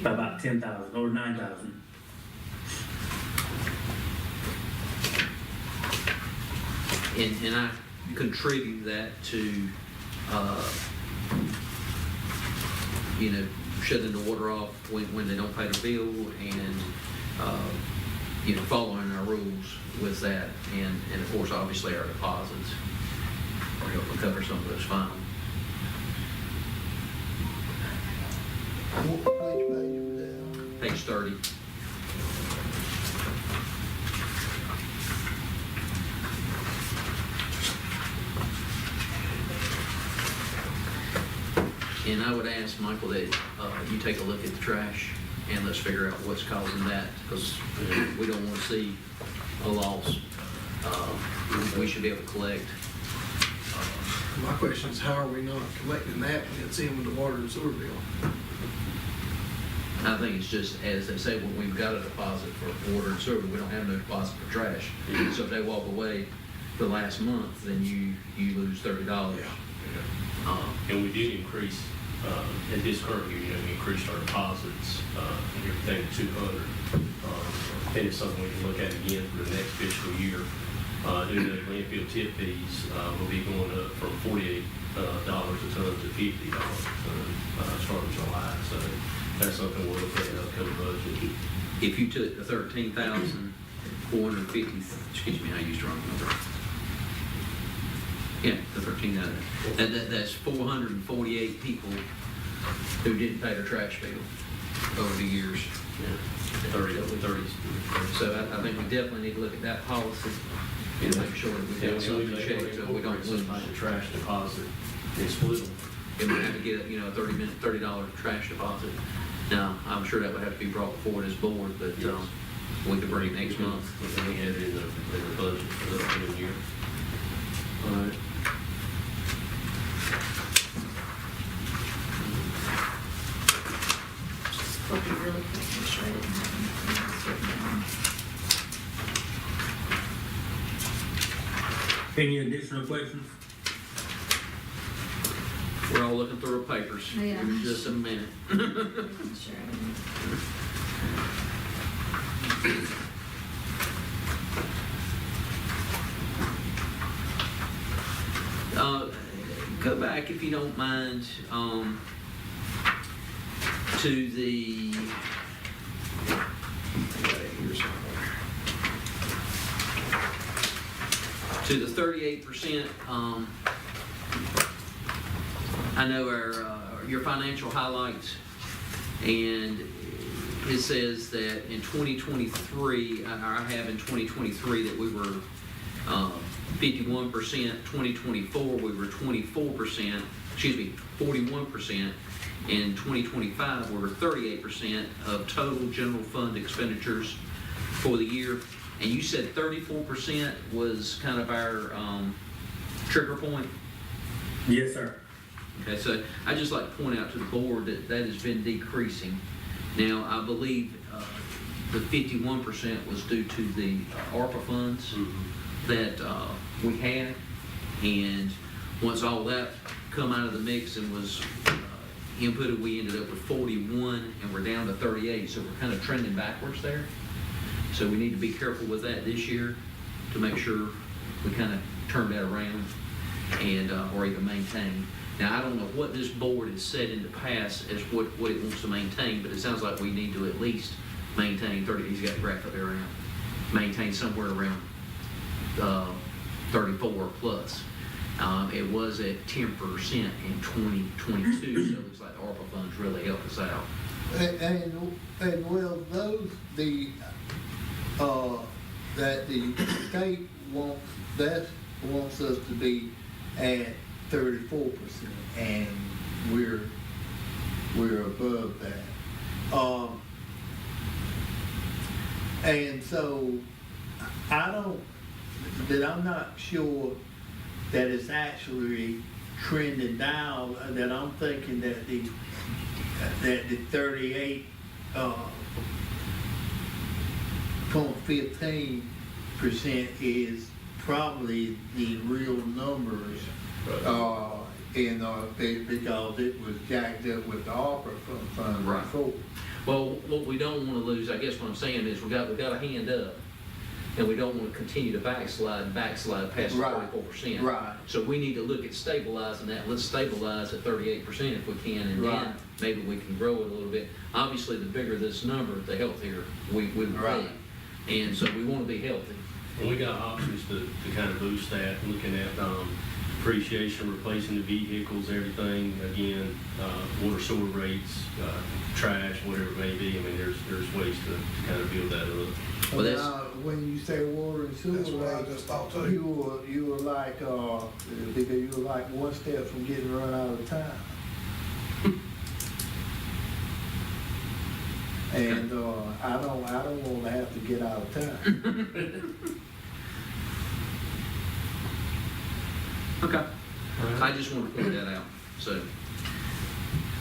Speaker 8: by about 10,000 or 9,000.
Speaker 7: and I contribute that to, shutting the water off when they don't pay their bill and, following our rules with that. And of course, obviously, our deposits are helping cover some of those fines.
Speaker 3: Which page was that on?
Speaker 7: Page 30. And I would ask, Michael, that you take a look at the trash and let's figure out what's causing that, because we don't want to see a loss. We should be able to collect.
Speaker 4: My question is, how are we not collecting that when it's in with the water and sewer bill?
Speaker 7: I think it's just, as they say, when we've got a deposit for water and sewer, we don't have no deposit for trash. So if they walk away the last month, then you lose $30.
Speaker 2: And we did increase, in this current year, we increased our deposits, and everything to 200. And it's something we can look at again for the next fiscal year. Due to the landfill tip fees, will be going up from $48 a ton to $50 a ton, starting July. So that's something we'll look at in the upcoming budget.
Speaker 7: If you took the 13,450, excuse me, I used the wrong number. Yeah, the 13,000. That's 448 people who didn't pay their trash bill over the years.
Speaker 2: Yeah, 30.
Speaker 7: So I think we definitely need to look at that policy and make sure that we
Speaker 2: Yeah,
Speaker 7: have something checked so we don't lose.
Speaker 2: somebody to trash deposit and split them.
Speaker 7: And we have to get, a $30 trash deposit. Now, I'm sure that would have to be brought forward as board, but,
Speaker 2: Yes.
Speaker 7: we could bring it next month.
Speaker 2: And we had it in the budget for the upcoming year. All right.
Speaker 6: I'll be really quick, make sure I didn't have anything else written down.
Speaker 8: Any additional questions?
Speaker 7: We're all looking through our papers.
Speaker 6: Yeah.
Speaker 7: Give me just a minute.
Speaker 6: Making sure I didn't.
Speaker 7: Go back, if you don't mind, to the, to the 38%. I know your financial highlights, and it says that in 2023, I have in 2023 that we were 51%, 2024 we were 24%, 41%, in 2025 we were 38% of total general fund expenditures for the year. And you said 34% was kind of our trigger point?
Speaker 8: Yes, sir.
Speaker 7: Okay, so I'd just like to point out to the board that that has been decreasing. Now, I believe the 51% was due to the ARPA funds that we had, and once all that come out of the mix and was inputted, we ended up with 41, and we're down to 38, so we're kind of trending backwards there. So we need to be careful with that this year to make sure we kind of turn that around and or even maintain. Now, I don't know what this board has said in the past as what it wants to maintain, but it sounds like we need to at least maintain 30. He's got the graph up there around. Maintain somewhere around 34 plus. It was at 10% in 2022, so it looks like the ARPA funds really helped us out.
Speaker 3: And well, that the state wants us to be at 34%, and we're above that. And so I'm not sure that it's actually trending down, that I'm thinking that that the 38.15% is probably the real numbers, because it was jacked up with the ARPA fund
Speaker 7: Right.
Speaker 3: before.
Speaker 7: Well, what we don't want to lose, I guess what I'm saying is we got a hand up, and we don't want to continue to backslide past the
Speaker 3: Right.
Speaker 7: 44%.
Speaker 3: Right.
Speaker 7: So we need to look at stabilizing that. Let's stabilize at 38% if we can, and
Speaker 3: Right.
Speaker 7: then maybe we can grow it a little bit. Obviously, the bigger this number, the healthier we will
Speaker 3: Right.
Speaker 7: be. And so we want to be healthy.
Speaker 2: And we got options to kind of boost that, looking at depreciation, replacing the vehicles, everything, again, water sewer rates, trash, whatever it may be. I mean, there's ways to kind of build that up.
Speaker 7: Well, that's-
Speaker 3: Now, when you say water and sewer,
Speaker 4: That's what I just thought too.
Speaker 3: you were like, because you were like one step from getting run out of town. And, I don't wanna have to get out of town.
Speaker 7: Okay. I just want to point that out. So,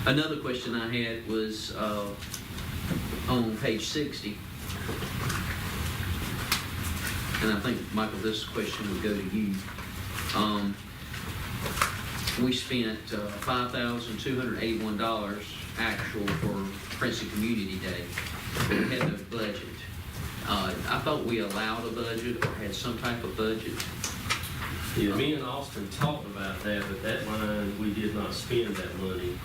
Speaker 7: another question I had was on page 60. And I think, Michael, this question would go to you. We spent $5,281 actual for Princeton Community Day, but we had no budget. I thought we allowed a budget or had some type of budget.
Speaker 2: Yeah, me and Austin talked about that, but that line, we did not spend that money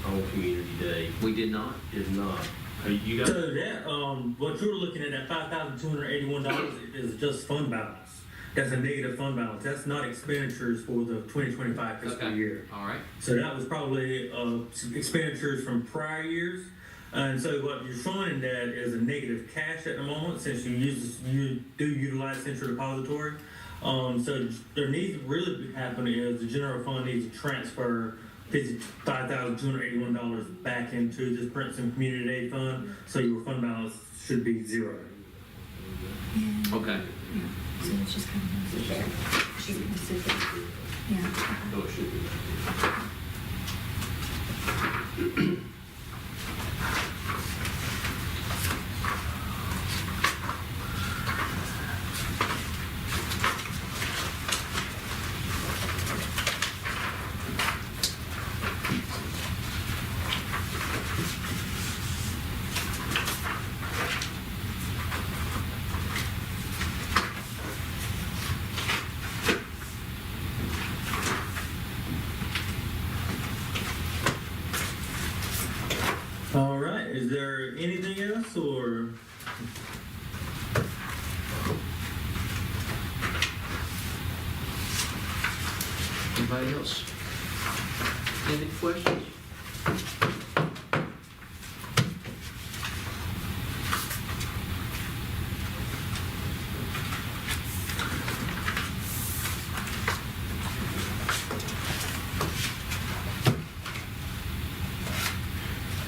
Speaker 2: on Community Day.
Speaker 7: We did not.
Speaker 2: Did not. You got,
Speaker 8: So that, what you're looking at, that $5,281 is just fund balance. That's a negative fund balance. That's not expenditures for the 2025 fiscal
Speaker 7: Okay.
Speaker 8: year.
Speaker 7: All right.
Speaker 8: So that was probably expenditures from prior years. And so what you're showing in that is a negative cash at the moment, since you do utilize Central Depository. So there needs to really happen is the general fund needs to transfer $5,281 back into this Princeton Community Aid Fund, so your fund balance should be zero.
Speaker 7: Okay.
Speaker 6: So it's just kind of there. She can sit there. Yeah.
Speaker 2: oh, it should be.
Speaker 8: All right, is there anything else, or?
Speaker 7: Anybody else? Any questions?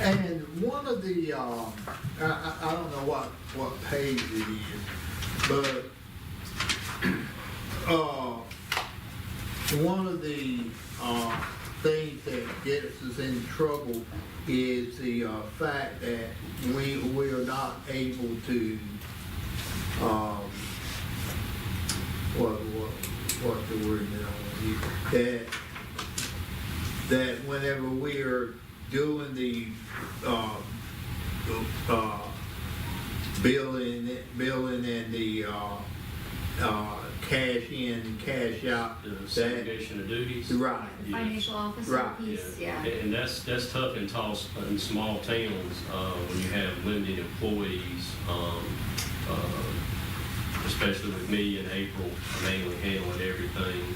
Speaker 3: And one of the, I don't know what page it is, but, one of the, things that gets us in trouble is the, fact that we are not able to, what's the word that I want to use? That whenever we are doing the billing and the cash in, cash out.
Speaker 2: The
Speaker 3: that-
Speaker 2: segregation of duties.
Speaker 3: Right.
Speaker 2: Yeah.
Speaker 6: Financial officer
Speaker 3: Right.
Speaker 6: piece, yeah.
Speaker 2: And that's tough in small towns, when you have limited employees, especially with me and April mainly handling everything.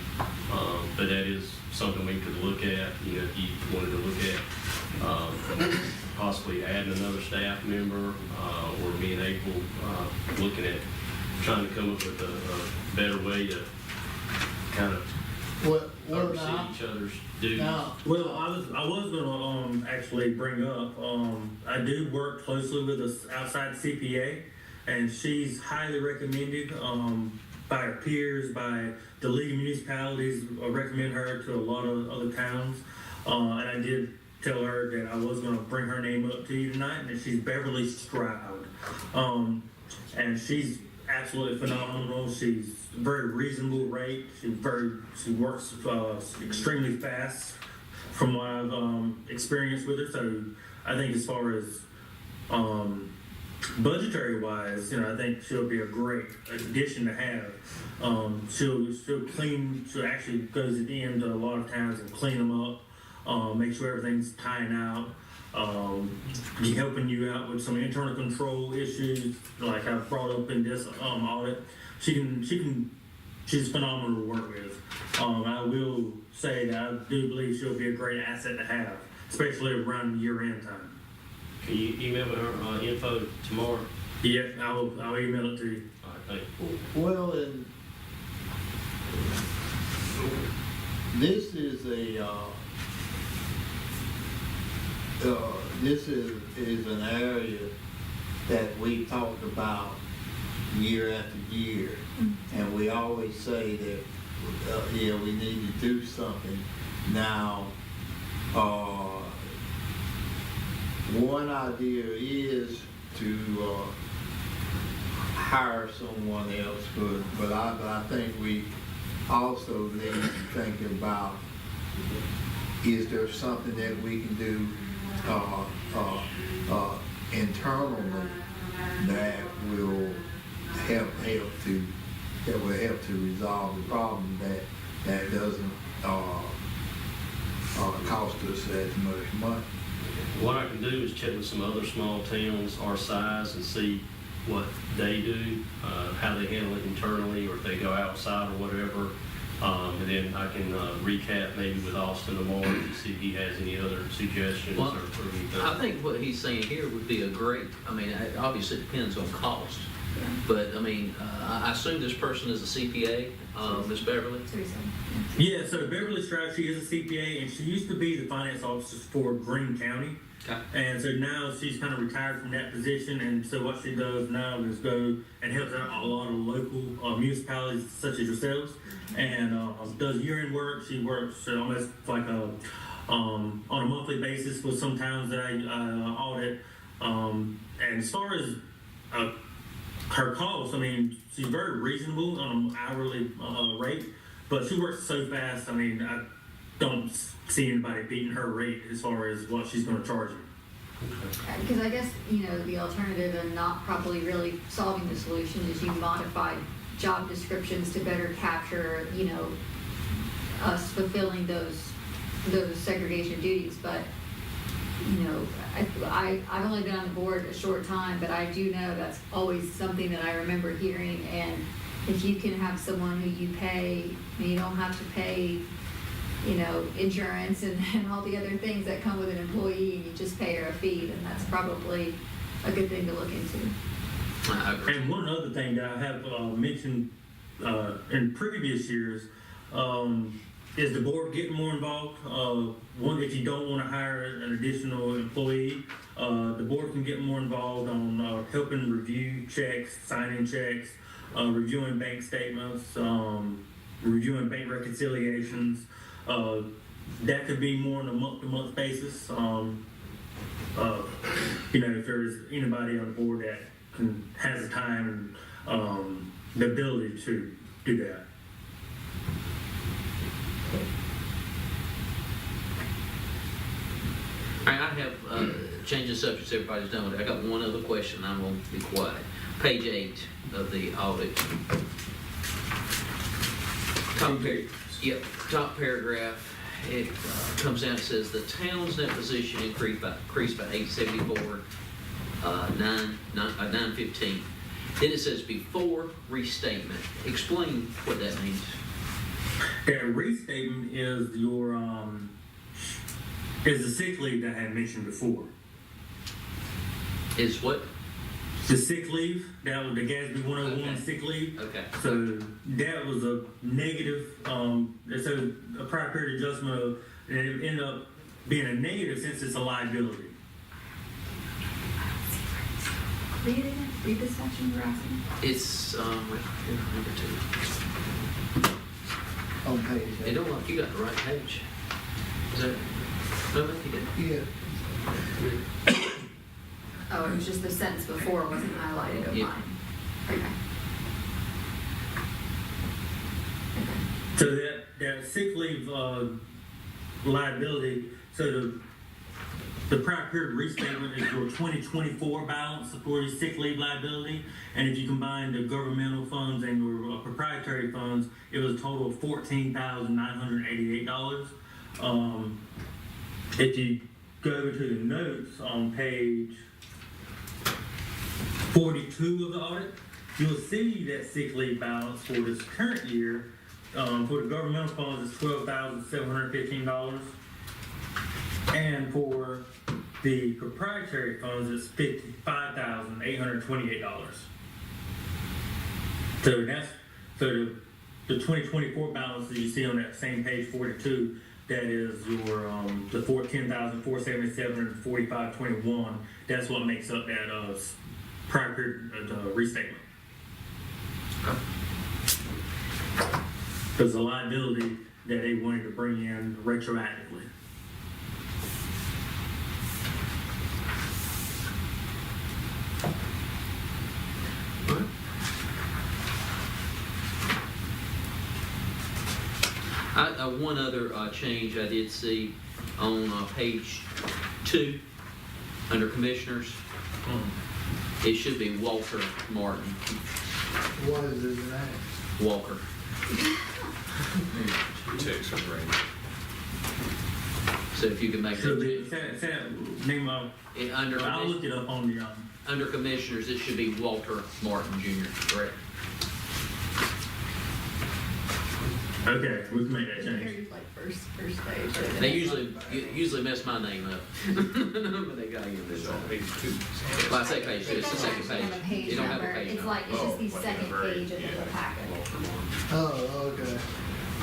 Speaker 2: But that is something we could look at, you know, if you wanted to look at, possibly adding another staff member, or me and April, looking at trying to come up with a better way to kind of
Speaker 3: What
Speaker 2: oversee
Speaker 3: now?
Speaker 2: each other's duties.
Speaker 3: Now,
Speaker 8: Well, I was gonna actually bring up, I do work closely with an outside CPA, and she's highly recommended by her peers, by the League of Municipalities, recommend her to a lot of other towns. And I did tell her that I was going to bring her name up to you tonight, and she's Beverly Stroud. And she's absolutely phenomenal. She's very reasonable rate. She works extremely fast from what I've experienced with her. So I think as far as budgetary wise, I think she'll be a great addition to have. She'll clean. She actually goes at the end a lot of times and clean them up. Make sure everything's tying out. Be helping you out with some internal control issues, like I've brought up in this audit. She's phenomenal to work with. I will say that I do believe she'll be a great asset to have, especially around year-end time.
Speaker 2: Can you email me her info tomorrow?
Speaker 8: Yeah, I'll email it to you.
Speaker 2: All right, thank you.
Speaker 3: Well, and this is is an area that we talked about year after year, and we always say that we need to do something now. One idea is to hire someone else, but I think we also need to think about, is there something that we can do internally that will help to resolve the problem that doesn't cost us as much money.
Speaker 2: What I can do is check with some other small towns our size and see what they do, how they handle it internally, or if they go outside or whatever. And then I can recap maybe with Austin tomorrow to see if he has any other suggestions
Speaker 7: Well,
Speaker 2: or anything.
Speaker 7: I think what he's saying here would be a great, obviously it depends on cost. But, I assume this person is a CPA, Ms. Beverly?
Speaker 6: Teresa.
Speaker 8: Yeah, so Beverly Stroud, she is a CPA, and she used to be the finance officer for Greene County.
Speaker 7: Okay.
Speaker 8: And so now she's kind of retired from that position, and so what she does now is go and helps out a lot of local municipalities such as yourselves, and does year-end work. She works almost like on a monthly basis with some towns that I audit. And as far as her costs, she's very reasonable on an hourly rate, but she works so fast. I don't see anybody beating her rate as far as what she's going to charge you.
Speaker 6: Because I guess, the alternative and not probably really solving the solution is you modify job descriptions to better capture, us fulfilling those segregation duties. But, I've only been on the board a short time, but I do know that's always something that I remember hearing. And if you can have someone who you pay, and you don't have to pay, insurance and all the other things that come with an employee, and you just pay her a fee, then that's probably a good thing to look into.
Speaker 8: And one other thing that I have mentioned in previous years is the board getting more involved. One, if you don't want to hire an additional employee, the board can get more involved on helping review checks, signing checks, reviewing bank statements, reviewing bank reconciliations. That could be more on a month-to-month basis. If there's anybody on the board that has the time and the ability to do that.
Speaker 7: All right, I have changing subjects. Everybody's done with it. I got one other question. I'm going to be quiet. Page 8 of the audit. Top paragraph. It comes out and says the town's net position increased by 874, 915. Then it says before restatement. Explain what that means.
Speaker 8: That restatement is your is the sick leave that I had mentioned before.
Speaker 7: Is what?
Speaker 8: The sick leave, that was the GASB 101
Speaker 7: Okay.
Speaker 8: sick leave.
Speaker 7: Okay.
Speaker 8: So that was a negative, so a prior period adjustment, and it ended up being a negative since it's a liability.
Speaker 6: Read it again. Read the section you're asking.
Speaker 7: It's number 2.
Speaker 3: On page
Speaker 7: It don't look like you got the right page. Is that? No, no, you didn't.
Speaker 3: Yeah.
Speaker 6: Oh, it was just the sentence before wasn't highlighted on
Speaker 7: Yeah.
Speaker 6: mine. Okay.
Speaker 8: So that sick leave liability, so the prior period restatement is your 2024 balance for your sick leave liability. And if you combine the governmental funds and your proprietary funds, it was a total of $14,988. If you go over to the notes on page 42 of the audit, you'll see that sick leave balance for this current year. For the governmental funds, it's $12,715. And for the proprietary funds, it's $55,828. So the 2024 balance that you see on that same page 42, that is your the $14,477 and $45.21. That's what makes up that prior period restatement. Because the liability that they wanted to bring in retroactively.
Speaker 7: One other change I did see on page 2 under commissioners. It should be Walter Martin.
Speaker 3: What is his name?
Speaker 7: Walker.
Speaker 5: Texas Ranger.
Speaker 7: So if you can make
Speaker 8: So
Speaker 7: that
Speaker 8: the name of,
Speaker 7: under
Speaker 8: I'll look it up on the
Speaker 7: under commissioners, it should be Walter Martin Jr. Correct?
Speaker 8: okay, we can make that change.
Speaker 1: Here's like first page.
Speaker 7: They usually mess my name up, but they got to get this on. Well, I say page 2, it's the second page.
Speaker 6: Have a page
Speaker 7: You don't have a
Speaker 6: number.
Speaker 7: page
Speaker 6: It's
Speaker 7: number.
Speaker 6: like, it's just the second page of the packet.
Speaker 3: Oh, okay.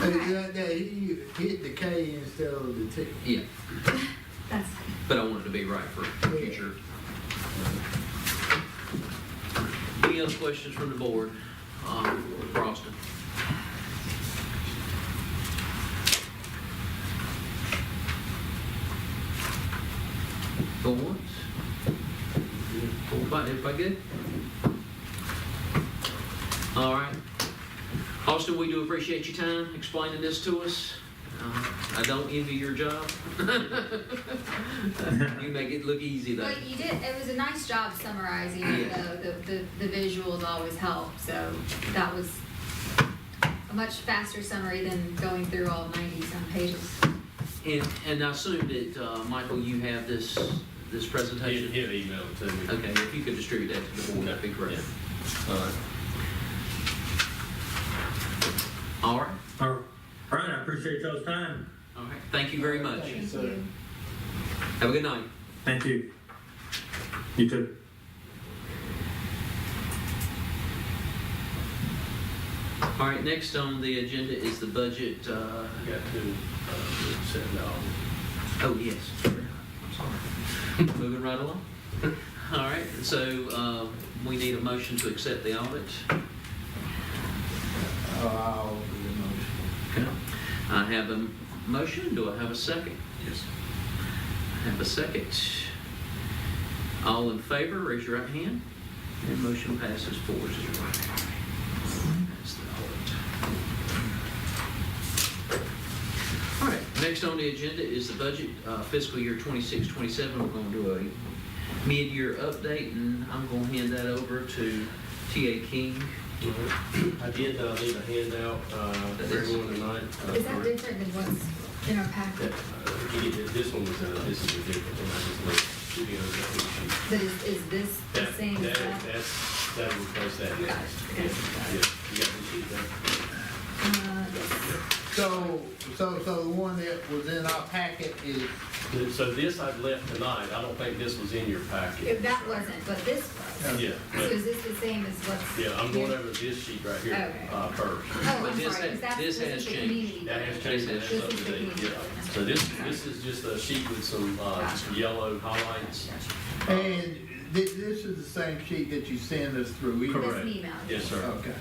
Speaker 3: He hit the K instead of the T.
Speaker 7: Yeah,
Speaker 6: That's,
Speaker 7: but I want it to be right for future. Any other questions from the board? For Austin? Go once. Everybody good? All right. Austin, we do appreciate your time explaining this to us. I don't envy your job. You make it look easy though.
Speaker 6: well, you did, it was a nice job summarizing it though. The visuals always help, so that was a much faster summary than going through all 90-some pages.
Speaker 7: And I assume that, Michael, you have this presentation?
Speaker 2: He'll email it to me.
Speaker 7: Okay, if you could distribute that to the board, that'd be great.
Speaker 2: All right.
Speaker 7: All right,
Speaker 8: All right, I appreciate y'all's time.
Speaker 7: all right. Thank you very much.
Speaker 3: Thank you,
Speaker 6: Thank
Speaker 3: sir.
Speaker 6: you.
Speaker 7: Have a good night.
Speaker 8: Thank you. You too.
Speaker 7: All right, next on the agenda is the budget,
Speaker 2: Got to set down.
Speaker 7: oh, yes. I'm sorry. Moving right along. All right, so we need a motion to accept the audit.
Speaker 3: I'll do the motion.
Speaker 7: Okay. I have a motion. Do I have a second?
Speaker 5: Yes.
Speaker 7: I have a second. All in favor, raise your right hand. And motion passes 4-0. That's the audit. All right, next on the agenda is the budget, fiscal year 26-27. We're going to do a mid-year update, and I'm going to hand that over to T.A. King.
Speaker 2: I did leave a handout for everyone tonight.
Speaker 6: Is that different than what's in our packet?
Speaker 2: This one was, this is a different one. I just made videos of each sheet.
Speaker 6: But is this the same as that?
Speaker 2: That'll replace that next.
Speaker 6: Okay.
Speaker 2: Yeah, you got the sheet there?
Speaker 6: Yes.
Speaker 3: So the one that was in our packet is,
Speaker 2: So this I've left tonight. I don't think this was in your packet.
Speaker 6: If that wasn't, but this was.
Speaker 2: Yeah,
Speaker 6: So
Speaker 2: but,
Speaker 6: is this the same as what's?
Speaker 2: yeah, I'm going
Speaker 6: here?
Speaker 2: over this sheet right here
Speaker 6: Okay.
Speaker 2: first.
Speaker 6: Oh,
Speaker 7: But
Speaker 6: I'm
Speaker 7: this
Speaker 6: sorry,
Speaker 7: has-
Speaker 6: is that,
Speaker 7: this
Speaker 6: this
Speaker 7: has
Speaker 6: is the
Speaker 7: changed.
Speaker 6: community.
Speaker 2: That has
Speaker 6: building.
Speaker 2: changed.
Speaker 7: This
Speaker 2: That's
Speaker 6: is
Speaker 2: up
Speaker 6: the
Speaker 2: to date.
Speaker 6: community
Speaker 2: Yeah.
Speaker 6: building.
Speaker 2: So this is just a sheet with some yellow highlights.
Speaker 3: and this is the same sheet that you sent us through email?
Speaker 6: That's an email.
Speaker 2: Yes, sir.
Speaker 3: Okay.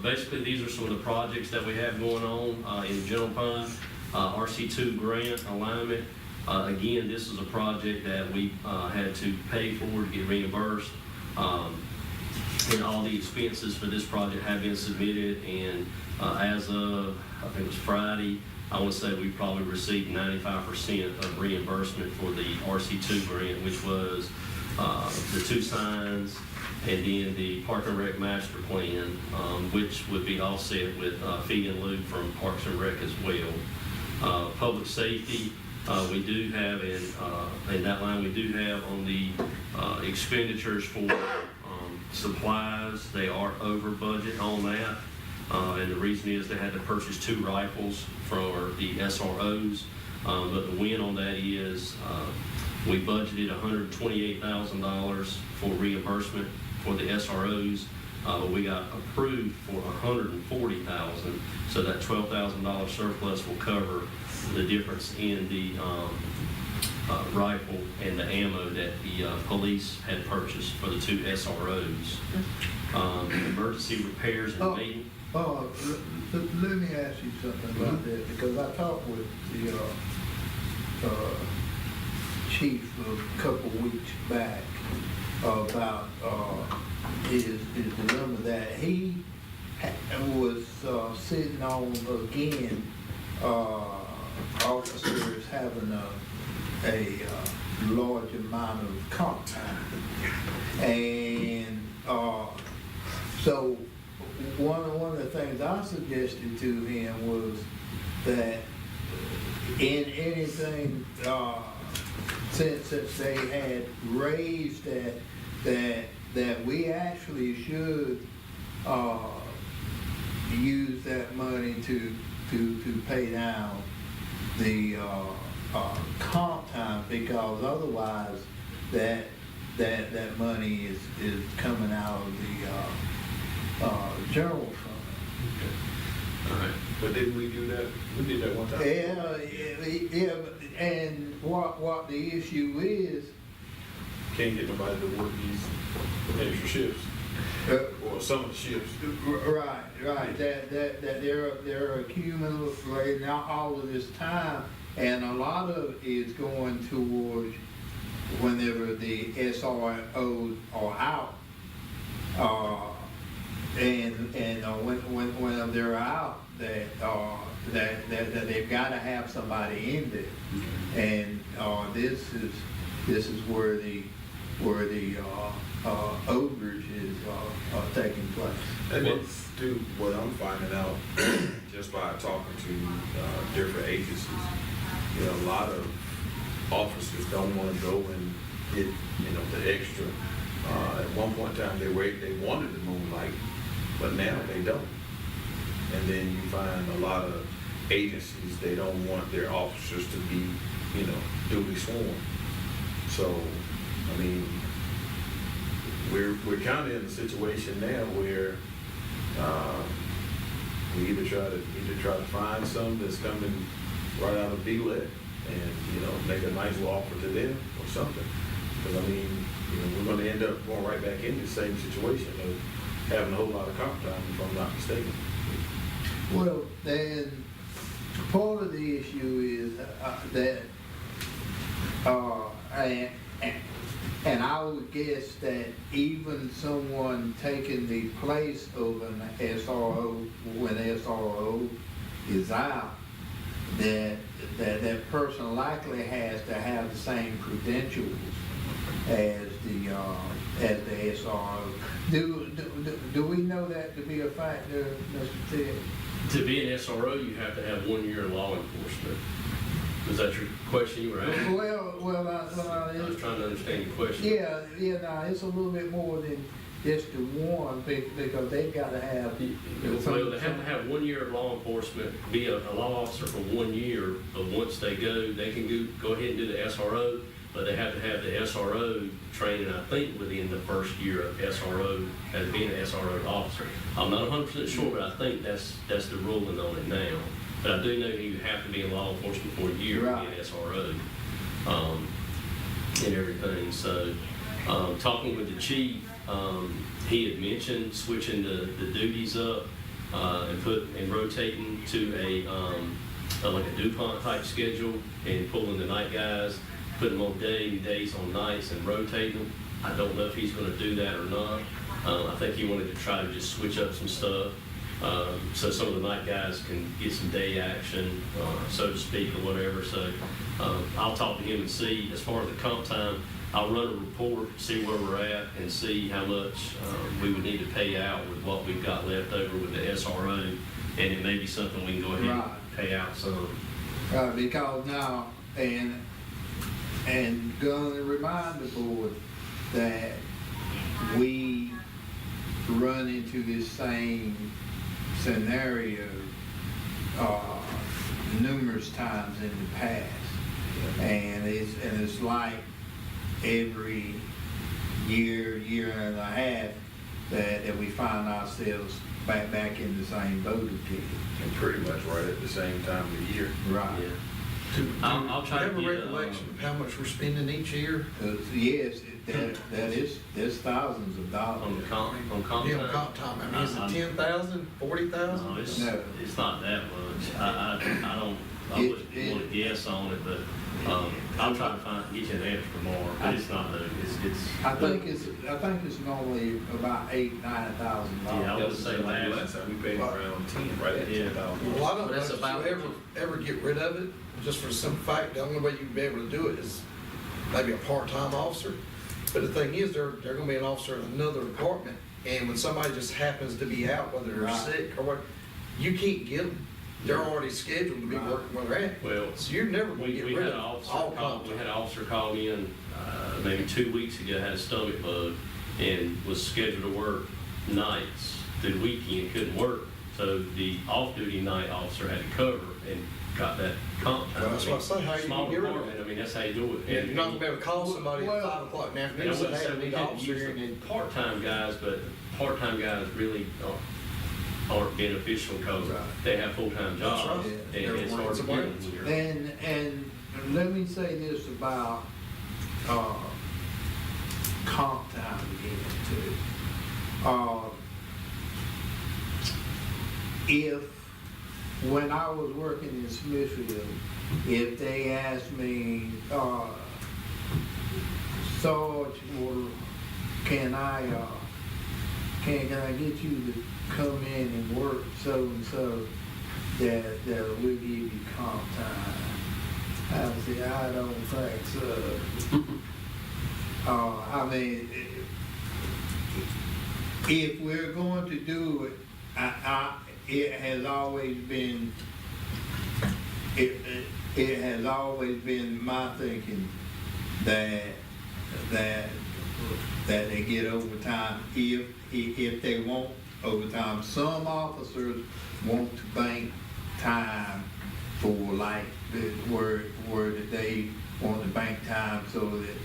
Speaker 2: Basically, these are some of the projects that we have going on in the general fund. RC2 grant alignment, Again, this is a project that we had to pay for to get reimbursed. And all the expenses for this project have been submitted, and as of, I think it was Friday, I want to say we probably received 95% of reimbursement for the RC2 grant, which was the 2 signs and then the Park and Rec master plan, which would be offset with fee in lieu from Parks and Rec as well. Public safety, we do have, in that line, we do have on the expenditures for supplies. They are over budget on that. And the reason is they had to purchase 2 rifles for the SROs. But the win on that is we budgeted $128,000 for reimbursement for the SROs. But we got approved for $140,000. So that $12,000 surplus will cover the difference in the rifle and the ammo that the police had purchased for the 2 SROs. Emergency repairs and maintenance.
Speaker 3: Let me ask you something about that, because I talked with the chief a couple weeks back about his dilemma that he was sitting on again, officers having a large amount of comp time. And so one of the things I suggested to him was that in anything, since they had raised that we actually should use that money to pay down the comp time, because otherwise that money is coming out of the general fund.
Speaker 2: All right.
Speaker 5: But didn't we do that? We did that one time.
Speaker 3: Yeah, and what the issue is,
Speaker 5: Can't get nobody to work these extra shifts, or some of the shifts.
Speaker 3: right, that they're accumulating all of this time, and a lot of it is going towards whenever the SROs are out, and when they're out, that they've got to have somebody in there, and this is where the overage is taking place.
Speaker 5: And it's do what I'm finding out just by talking to different agencies. You know, a lot of officers don't want to go and get, the extra. At one point in time, they wanted the moonlight, but now they don't. And then you find a lot of agencies, they don't want their officers to be, duly sworn. So, I mean, we're kind of in a situation now where we either try to find some that's coming right out of DLET and make a nice little offer to them or something. Because I mean, we're going to end up going right back into the same situation of having a whole lot of comp time, if I'm not mistaken.
Speaker 3: Well, then part of the issue is that, and I would guess that even someone taking the place of an SRO when SRO is out, that person likely has to have the same credentials as the SRO. Do we know that to be a factor, Mr. Ted?
Speaker 2: To be an SRO, you have to have 1 year in law enforcement. Was that your question you were asking?
Speaker 3: Well,
Speaker 2: I was trying to understand your question.
Speaker 3: yeah, no, it's a little bit more than just the one, because they've got to have.
Speaker 2: Well, they have to have 1 year of law enforcement, be a law officer for 1 year, but once they can go ahead and do the SRO, but they have to have the SRO training, I think, within the first year of SRO, as being an SRO officer. I'm not 100% sure, but I think that's the ruling on it now. But I do know you have to be in law enforcement for a year to be an SRO, and everything. So, talking with the chief, he had mentioned switching the duties up and rotating to like a DuPont type schedule and pulling the night guys, putting them on days on nights and rotating them. I don't know if he's gonna do that or not. I think he wanted to try to just switch up some stuff, so some of the night guys can get some day action, so to speak, or whatever. So I'll talk to him and see, as far as the comp time, I'll run a report, see where we're at, and see how much we would need to pay out with what we've got left over with the SRO, and it may be something we can go ahead and
Speaker 3: Right.
Speaker 2: pay out some.
Speaker 3: Because now, and gonna remind the board that we run into this same scenario numerous times in the past. And it's like every year and a half that we find ourselves back in the same boat again.
Speaker 5: And pretty much right at the same time of the year.
Speaker 3: Right.
Speaker 2: Yeah.
Speaker 4: Do
Speaker 2: I'll try to
Speaker 4: you have a
Speaker 2: get,
Speaker 4: recollection of how much we're spending each year?
Speaker 3: Yes, there's thousands of
Speaker 2: On
Speaker 3: dollars.
Speaker 2: the comp
Speaker 4: Yeah,
Speaker 2: time?
Speaker 4: comp time, I mean, is
Speaker 2: I'm-
Speaker 4: it 10,000, 40,000?
Speaker 2: No, it's,
Speaker 3: No.
Speaker 2: it's not that much. I wouldn't want to guess on it, but, I'll try to get you an answer tomorrow, but it's not, it's.
Speaker 3: I think it's normally about $8,000-9,000.
Speaker 2: Yeah, I would say last.
Speaker 5: Last time we paid around 10, right at
Speaker 2: Yeah.
Speaker 5: 10,000.
Speaker 4: Well, I don't know
Speaker 7: That's
Speaker 4: if
Speaker 7: about-
Speaker 4: you ever get rid of it, just for the simple fact, the only way you'd be able to do it is maybe a part-time officer. But the thing is, they're gonna be an officer in another department, and when somebody just happens to be out, whether they're
Speaker 3: Right.
Speaker 4: sick or what, you can't get them. They're already scheduled to be
Speaker 3: Right.
Speaker 4: working where they're at.
Speaker 2: Well,
Speaker 4: So you're never gonna
Speaker 2: we
Speaker 4: get
Speaker 2: had
Speaker 4: rid
Speaker 2: an
Speaker 4: of
Speaker 2: officer
Speaker 4: all
Speaker 2: call,
Speaker 4: comp
Speaker 2: we had
Speaker 4: time.
Speaker 2: an officer call in, maybe 2 weeks ago, had a stomach bug and was scheduled to work nights through the weekend, couldn't work. So the off-duty night officer had to cover and got that comp time.
Speaker 4: Well, that's what I say, how you
Speaker 2: Small
Speaker 4: get rid of
Speaker 2: department, I mean, that's how you do it.
Speaker 4: Yeah, you're not gonna be able to call somebody at
Speaker 3: Well,
Speaker 4: 5 o'clock in the
Speaker 2: And
Speaker 4: afternoon
Speaker 2: I
Speaker 4: and say,
Speaker 2: wouldn't
Speaker 4: hey,
Speaker 2: say
Speaker 4: I
Speaker 2: we
Speaker 4: need an
Speaker 2: couldn't
Speaker 4: officer
Speaker 2: use
Speaker 4: here.
Speaker 2: the part-time guys, but part-time guys really aren't beneficial because
Speaker 3: Right.
Speaker 2: they have full-time
Speaker 4: That's
Speaker 2: jobs.
Speaker 4: right.
Speaker 2: And it's hard to get them here.
Speaker 3: And let me say this about comp time again too. If, when I was working in Smithfield, if they asked me, Sarge, or can I get you to come in and work so and so, that we'll give you comp time? I would say, I don't think so. I mean, if we're going to do it, it has always been, it has always been my thinking that they get overtime if they want overtime. Some officers want to bank time for like where they want to bank time so that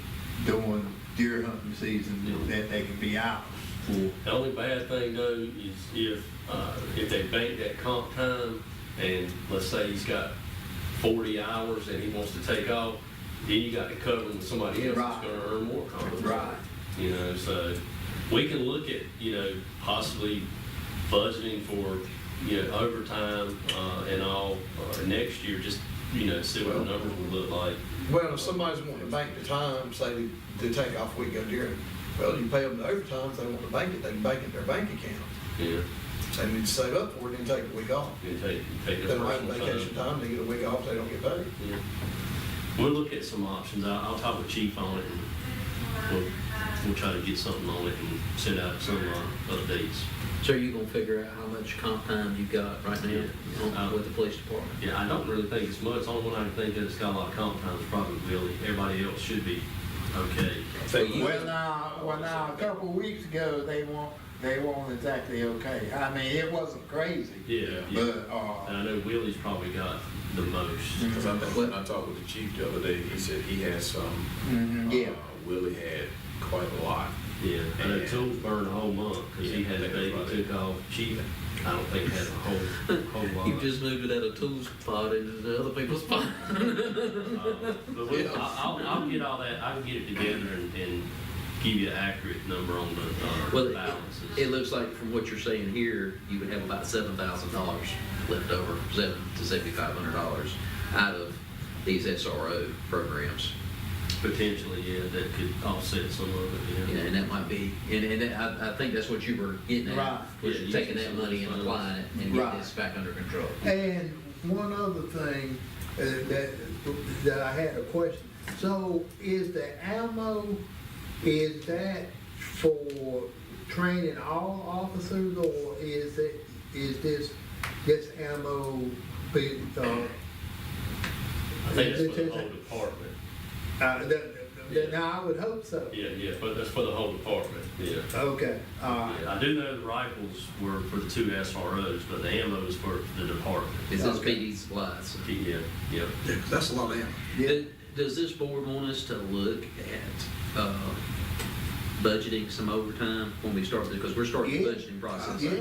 Speaker 3: during deer hunting season that they can be out.
Speaker 2: The only bad thing though is if they bank that comp time and let's say he's got 40 hours and he wants to take off, then you got to cover him with somebody else
Speaker 3: Right.
Speaker 2: that's going to earn more comp.
Speaker 3: Right.
Speaker 2: You know, so we can look at, possibly budgeting for, overtime and all next year, just, see what the numbers would look like.
Speaker 4: Well, if somebody's wanting to bank the time, say they take off a week of deer, well, you pay them the overtime, if they want to bank it, they can bank it in their bank account.
Speaker 2: Yeah,
Speaker 4: They need to save up for it and take a week off.
Speaker 2: you take
Speaker 4: They
Speaker 2: their
Speaker 4: don't have
Speaker 2: personal
Speaker 4: vacation time, they get a week off, they don't get paid.
Speaker 2: Yeah. We'll look at some options. I'll talk with Chief on it and we'll try to get something on it and send out some updates.
Speaker 7: So are you gonna figure out how much comp time you got right now with the police department?
Speaker 2: Yeah, I don't really think it's much. The only one I can think of that's got a lot of comp time is probably Willie. Everybody else should be okay.
Speaker 3: Well, now, a couple of weeks ago, they weren't exactly okay. I mean, it wasn't crazy.
Speaker 2: Yeah,
Speaker 3: But,
Speaker 2: And I know Willie's probably got the most.
Speaker 5: Because I think when I talked with the chief the other day, he said he had some.
Speaker 3: yeah.
Speaker 5: Willie had quite a lot.
Speaker 2: Yeah, I know Tools burned a whole month because he had a baby took off. Chief, I don't think had a whole lot.
Speaker 7: You just moved it out of tools spot into the other people's spot.
Speaker 2: But I'll get all that, I can get it together and give you an accurate number on the
Speaker 7: Well,
Speaker 2: balances.
Speaker 7: it looks like from what you're saying here, you would have about $7,000 left over, $700 to $7,500 out of these SRO programs.
Speaker 2: Potentially, yeah, that could offset some of it,
Speaker 7: You know, and that might be, I think that's what you were getting at.
Speaker 3: Right.
Speaker 7: Was
Speaker 2: Yeah,
Speaker 7: taking
Speaker 2: using
Speaker 7: that money and
Speaker 2: some of those
Speaker 7: applying it and getting
Speaker 3: Right.
Speaker 7: this back under control.
Speaker 3: And one other thing that I had a question. So is the ammo, is that for training all officers, or is this ammo be,
Speaker 2: I think that's for the whole department.
Speaker 3: now I would hope so.
Speaker 2: Yeah, but that's for the whole department, yeah.
Speaker 3: Okay,
Speaker 2: Yeah, I do know the rifles were for the 2 SROs, but the ammo is for the department.
Speaker 7: Is this
Speaker 3: Okay.
Speaker 7: PD supplies?
Speaker 2: Yeah, yeah.
Speaker 4: Yeah, 'cause that's a lot of ammo.
Speaker 3: yeah,
Speaker 7: Does this board want us to look at budgeting some overtime when we start, because we're starting the
Speaker 3: Yeah.
Speaker 7: budgeting process?
Speaker 3: yeah,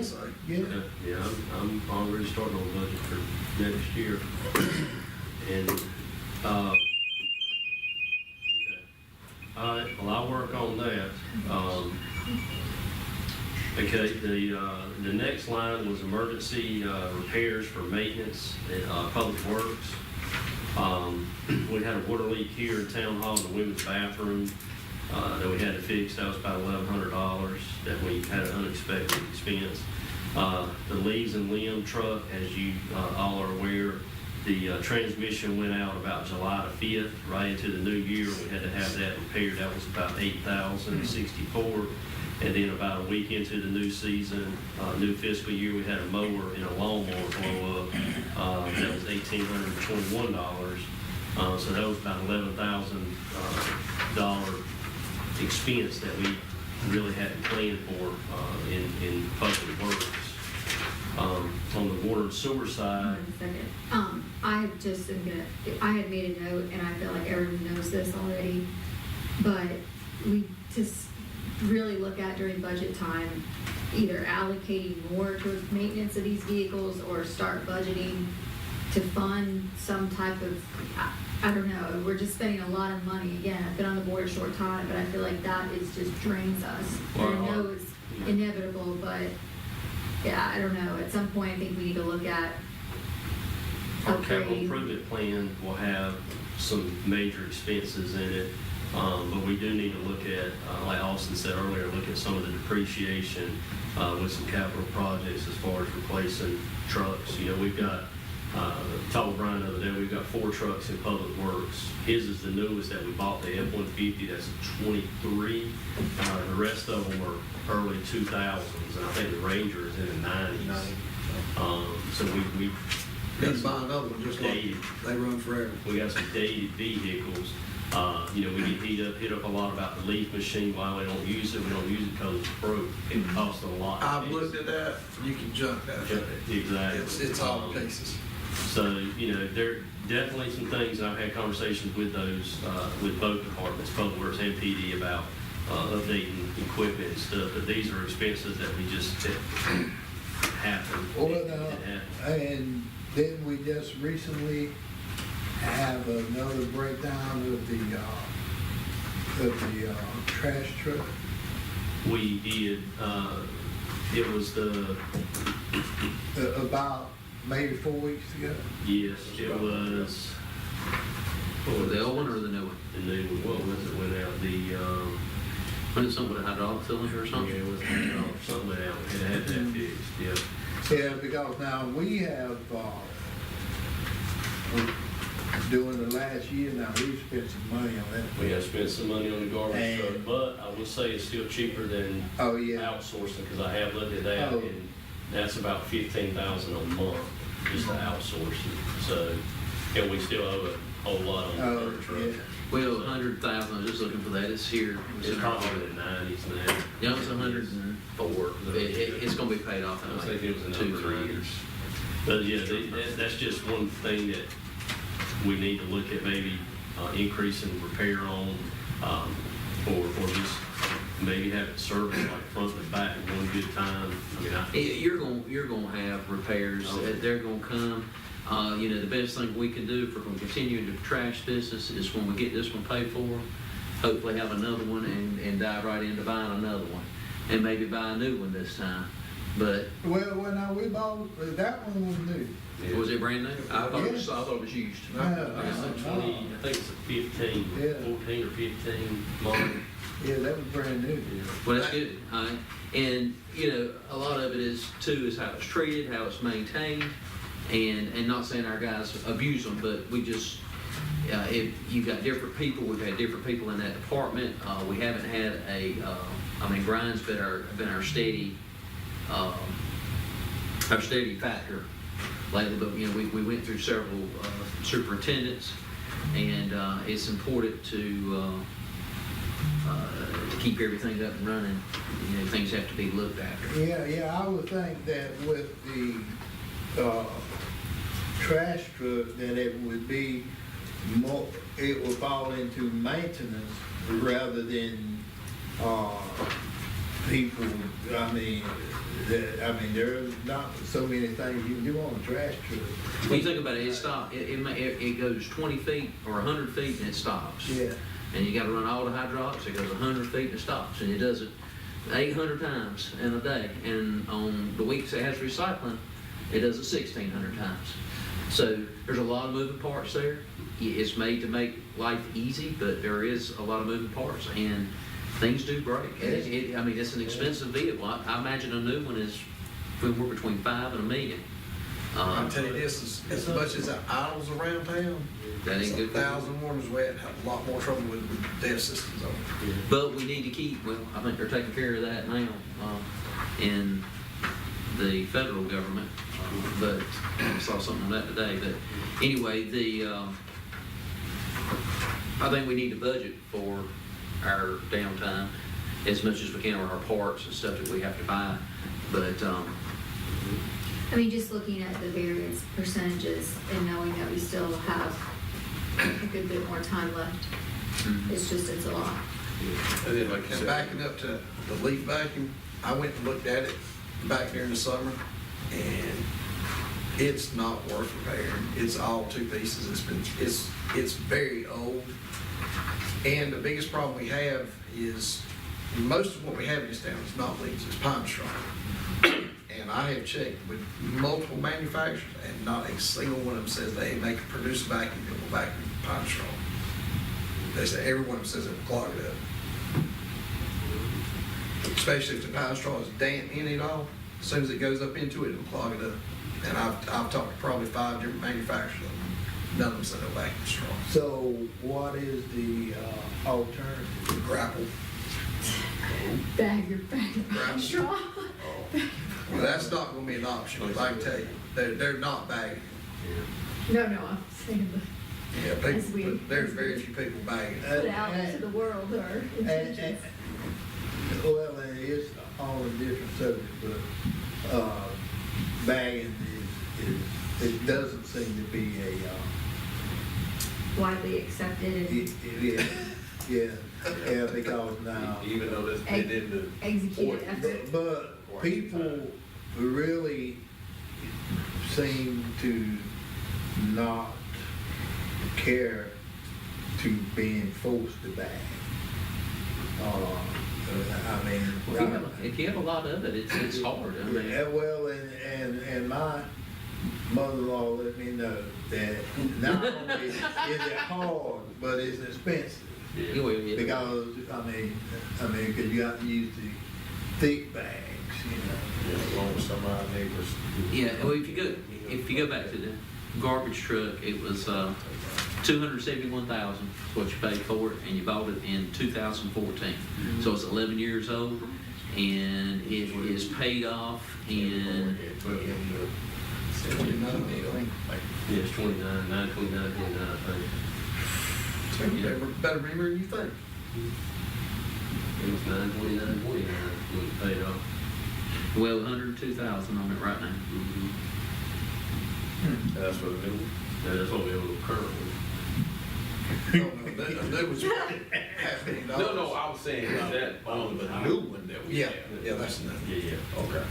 Speaker 3: yeah.
Speaker 2: Yeah, yeah, I'm already starting on budget for next year. And, okay. All right, well, I'll work on that. Okay, the next line was emergency repairs for maintenance, public works. We had a water leak here in Town Hall in the women's bathroom that we had to fix. That was about $1,100 that we had an unexpected expense. The leaves and limb truck, as you all are aware, the transmission went out about July the 5th, right into the new year. We had to have that repaired. That was about $8,064. And then about a week into the new season, new fiscal year, we had a mower and a lawnmower blow up. That was $1,821. So that was about $11,000 expense that we really hadn't planned for in public works. On the water and sewer side,
Speaker 6: One second. I had made a note, and I feel like everyone knows this already, but we just really look at during budget time, either allocating more towards maintenance of these vehicles or start budgeting to fund some type of, I don't know, we're just spending a lot of money. Again, I've been on the board a short time, but I feel like that is just drains us. And I know it's inevitable, but yeah, I don't know. At some point, I think we need to look at
Speaker 2: our capital
Speaker 6: upgrading.
Speaker 2: improvement plan will have some major expenses in it. But we do need to look at, like Austin said earlier, look at some of the depreciation with some capital projects as far as replacing trucks. You know, we've got, told Brian the other day, we've got 4 trucks in Public Works. His is the newest that we bought, the F-150, that's a 23. The rest of them are early 2000s, and I think the Ranger is in the 90s. So we
Speaker 4: Then buy another one, just like
Speaker 2: dated.
Speaker 4: they run forever.
Speaker 2: We got some dated vehicles. You know, we get hit up a lot about the leaf machine. Why we don't use it? We don't use it because it's broke. It costs a lot. to
Speaker 4: I've
Speaker 2: fix.
Speaker 4: looked at that, you can junk that.
Speaker 2: Exactly.
Speaker 4: It's all cases.
Speaker 2: So, you know, there are definitely some things, and I've had conversations with those, with both departments, Public Works and PD, about updating equipment and stuff, but these are expenses that we just, that happen.
Speaker 3: Well,
Speaker 2: It happen.
Speaker 3: and then we just recently have another breakdown of the trash truck.
Speaker 2: We did, it was
Speaker 3: About maybe 4 weeks ago.
Speaker 2: yes, it was. what was
Speaker 7: The
Speaker 2: it?
Speaker 7: old one or the new one?
Speaker 2: The new one, what was it, went out,
Speaker 7: When it's something with a hydraulic cylinder or
Speaker 2: yeah,
Speaker 7: something?
Speaker 2: it was, something went out, it had that fixed, yeah.
Speaker 3: Yeah, because now we have, during the last year now, we've spent some money on that.
Speaker 2: We have spent some money on the garbage truck,
Speaker 3: And-
Speaker 2: but I will say it's still cheaper than
Speaker 3: Oh, yeah.
Speaker 2: outsourcing, because I have looked at that,
Speaker 3: Oh.
Speaker 2: and that's about 15,000 a month, just to outsource it. So, and we still owe a whole lot on the
Speaker 3: Oh,
Speaker 2: garbage truck.
Speaker 3: yeah.
Speaker 7: We owe 100,000, I was just looking for that, it's here.
Speaker 2: It's
Speaker 7: in our
Speaker 2: probably
Speaker 7: audit.
Speaker 2: in the 90s now.
Speaker 7: Yeah, it's 104, it's gonna be paid off
Speaker 2: I
Speaker 7: in
Speaker 2: was thinking it was in
Speaker 7: like
Speaker 2: the
Speaker 7: 2-3
Speaker 2: upper
Speaker 7: years.
Speaker 2: 90s. But yeah, that's just one thing that we need to look at, maybe increasing repair on, or just maybe have it serviced like front and back in one good time. I mean,
Speaker 7: You're gonna have repairs,
Speaker 2: Oh.
Speaker 7: they're gonna come. You know, the best thing we can do if we're gonna continue the trash business is when we get this one paid for, hopefully have another one and dive right into buying another one. And maybe buy a new one this time. But,
Speaker 3: Well, now, we bought, that one was new.
Speaker 7: was it brand new? I thought it was used.
Speaker 3: No,
Speaker 2: It's a 20, I think it's a 15,
Speaker 3: Yeah.
Speaker 2: 14 or 15 model.
Speaker 3: Yeah, that was brand new.
Speaker 7: Well, that's good. All right. And, you know, a lot of it is, too, is how it's treated, how it's maintained, and not saying our guys abuse them, but we just, if you've got different people, we've had different people in that department. We haven't had Brian's been our steady factor lately, but, you know, we went through several superintendents, and it's important to keep everything up and running. You know, things have to be looked after.
Speaker 3: Yeah, I would think that with the trash truck, that it would be more, it would fall into maintenance rather than people, there's not so many things you can do on a trash truck.
Speaker 7: When you think about it, it goes 20 feet or 100 feet and it stops.
Speaker 3: Yeah.
Speaker 7: And you gotta run all the hydraulics, it goes 100 feet and it stops, and it does it 800 times in a day. And on the weeks it has recycling, it does it 1,600 times. So there's a lot of moving parts there. It's made to make life easy, but there is a lot of moving parts, and things do break. It's an expensive vehicle. I imagine a new one is, we're between $5 and $1 million.
Speaker 4: I'll tell you this, as much as it idles around town,
Speaker 7: That ain't good for you.
Speaker 4: 1,000 warmers, we have a lot more trouble with dev systems on it.
Speaker 7: But we need to keep, well, I think they're taking care of that now in the federal government. But I saw something on that today. But anyway, I think we need to budget for our downtime as much as we can, or our parts and stuff that we have to buy. But
Speaker 6: I mean, just looking at the various percentages and knowing that we still have a good bit more time left, it's a lot.
Speaker 5: And then, like you
Speaker 4: And
Speaker 5: said,
Speaker 4: backing up to the leaf vacuum, I went and looked at it back during the summer, and it's not worth repairing. It's all two pieces. It's very old. And the biggest problem we have is most of what we have in this town is not leaves, it's pine straw. And I have checked with multiple manufacturers, and not a single one of them says they produce a vacuum that will vacuum pine straw. They say every one of them says it will clog it up. Especially if the pine straw is damp in it all, as soon as it goes up into it, it'll clog it up. And I've talked to probably 5 different manufacturers. None of them said they'll vacuum straw.
Speaker 3: So what is the alternative?
Speaker 4: Grapple.
Speaker 6: Bag your
Speaker 4: Grapple.
Speaker 6: straw.
Speaker 4: Well, that's not gonna be an option, because I can tell you, they're not bagging.
Speaker 6: No, I'm saying
Speaker 4: Yeah,
Speaker 6: As we-
Speaker 4: people, there's very few people bagging.
Speaker 6: put out into the world our intentions.
Speaker 3: Well, and it's all a different subject, but bagging it doesn't seem to be
Speaker 6: Widely accepted and
Speaker 3: yeah, because now.
Speaker 5: even though that's been in the.
Speaker 6: executed after.
Speaker 3: But people really seem to not care to being forced to bag.
Speaker 7: if you have a lot of it, it's hard. I mean,
Speaker 3: Yeah, well, and my mother-in-law let me know that not only is it hard, but it's expensive.
Speaker 7: anyway,
Speaker 3: Because, because you have to use the thick bags,
Speaker 5: Yeah, along with some of our neighbors.
Speaker 7: yeah. Well, if you go back to the garbage truck, it was $271,000 is what you paid for it, and you bought it in 2014. So it's 11 years old, and it is paid off in
Speaker 4: 29, I think.
Speaker 2: Yeah, it's 29, 29, I think.
Speaker 4: So you better remember than you think.
Speaker 2: It was 9/29/49 when it paid off.
Speaker 7: well 102,000 on it right now.
Speaker 5: That's what the new one.
Speaker 2: Yeah, that's what we owe the current one.
Speaker 4: No, that was $500,000.
Speaker 5: No, I was saying is that on the new one that we
Speaker 4: Yeah,
Speaker 5: have.
Speaker 4: yeah, that's enough.
Speaker 2: Yeah.
Speaker 5: Okay.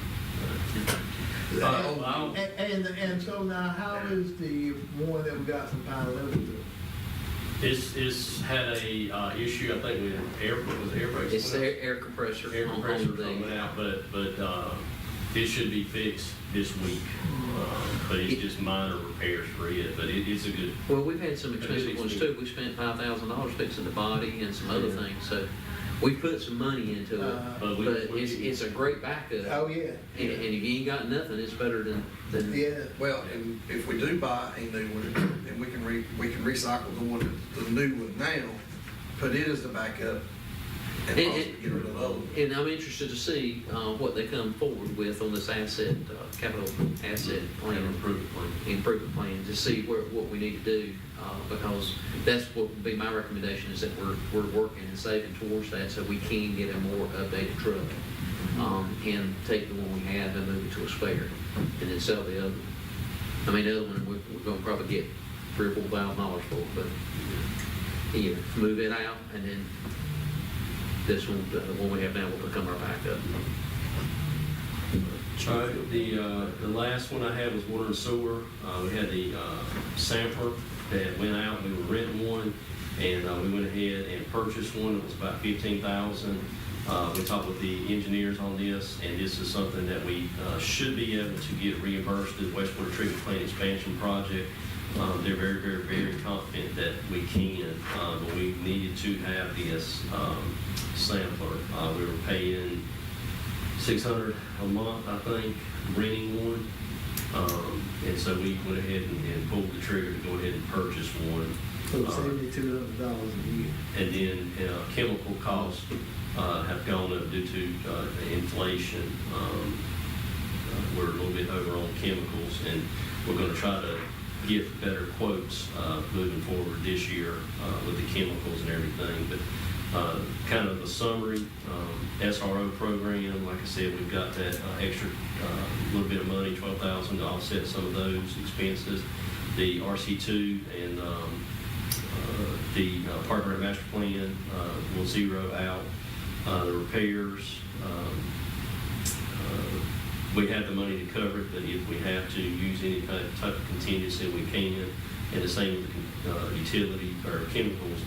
Speaker 3: And so now, how is the one that we got from Pine Level doing?
Speaker 2: It's had a issue, I think, with was it air brakes?
Speaker 7: It's the air compressor
Speaker 2: Air
Speaker 7: on
Speaker 2: compressor
Speaker 7: the
Speaker 2: coming out, but it should be fixed this week. But it's just minor repairs for it, but it's a good,
Speaker 7: Well, we've had some expensive ones too. We spent $5,000 fixing the body and some other things, so we put some money into it.
Speaker 2: but
Speaker 7: But it's a great backup.
Speaker 3: Oh, yeah.
Speaker 7: And if you ain't got nothing, it's better than
Speaker 3: Yeah.
Speaker 4: Well, and if we do buy a new one, and we can recycle the new one now, put it as the backup, and
Speaker 7: And-
Speaker 4: possibly get rid of the old one.
Speaker 7: And I'm interested to see what they come forward with on this capital asset plan, improvement plan, to see what we need to do, because that's what would be my recommendation, is that we're working and saving towards that, so we can get a more updated truck, and take the one we have and move it to a spare, and then sell the other one. I mean, the other one, we're gonna probably get $3,000 or $4,000 for, but either move it out, and then this one, the one we have now, will become our backup.
Speaker 2: all right, the last one I had was water and sewer. We had the sampler that went out, we were renting one, and we went ahead and purchased one. It was about 15,000. We talked with the engineers on this, and this is something that we should be able to get reimbursed through the wastewater treatment plant expansion project. They're very, very, very confident that we can, but we needed to have this sampler. We were paying $600 a month, I think, renting one. And so we went ahead and pulled the trigger to go ahead and purchase one.
Speaker 3: So $7,200 a year.
Speaker 2: And then chemical costs have gone up due to inflation. We're a little bit over on chemicals, and we're going to try to get better quotes moving forward this year with the chemicals and everything. But kind of a summary, SRO program, like I said, we've got that extra little bit of money, $12,000 to offset some of those expenses. The RC2 and the Park Rec Master Plan will zero out. The repairs, we have the money to cover it, but if we have to use any type of contingency, we can. And the same with the utility or chemicals,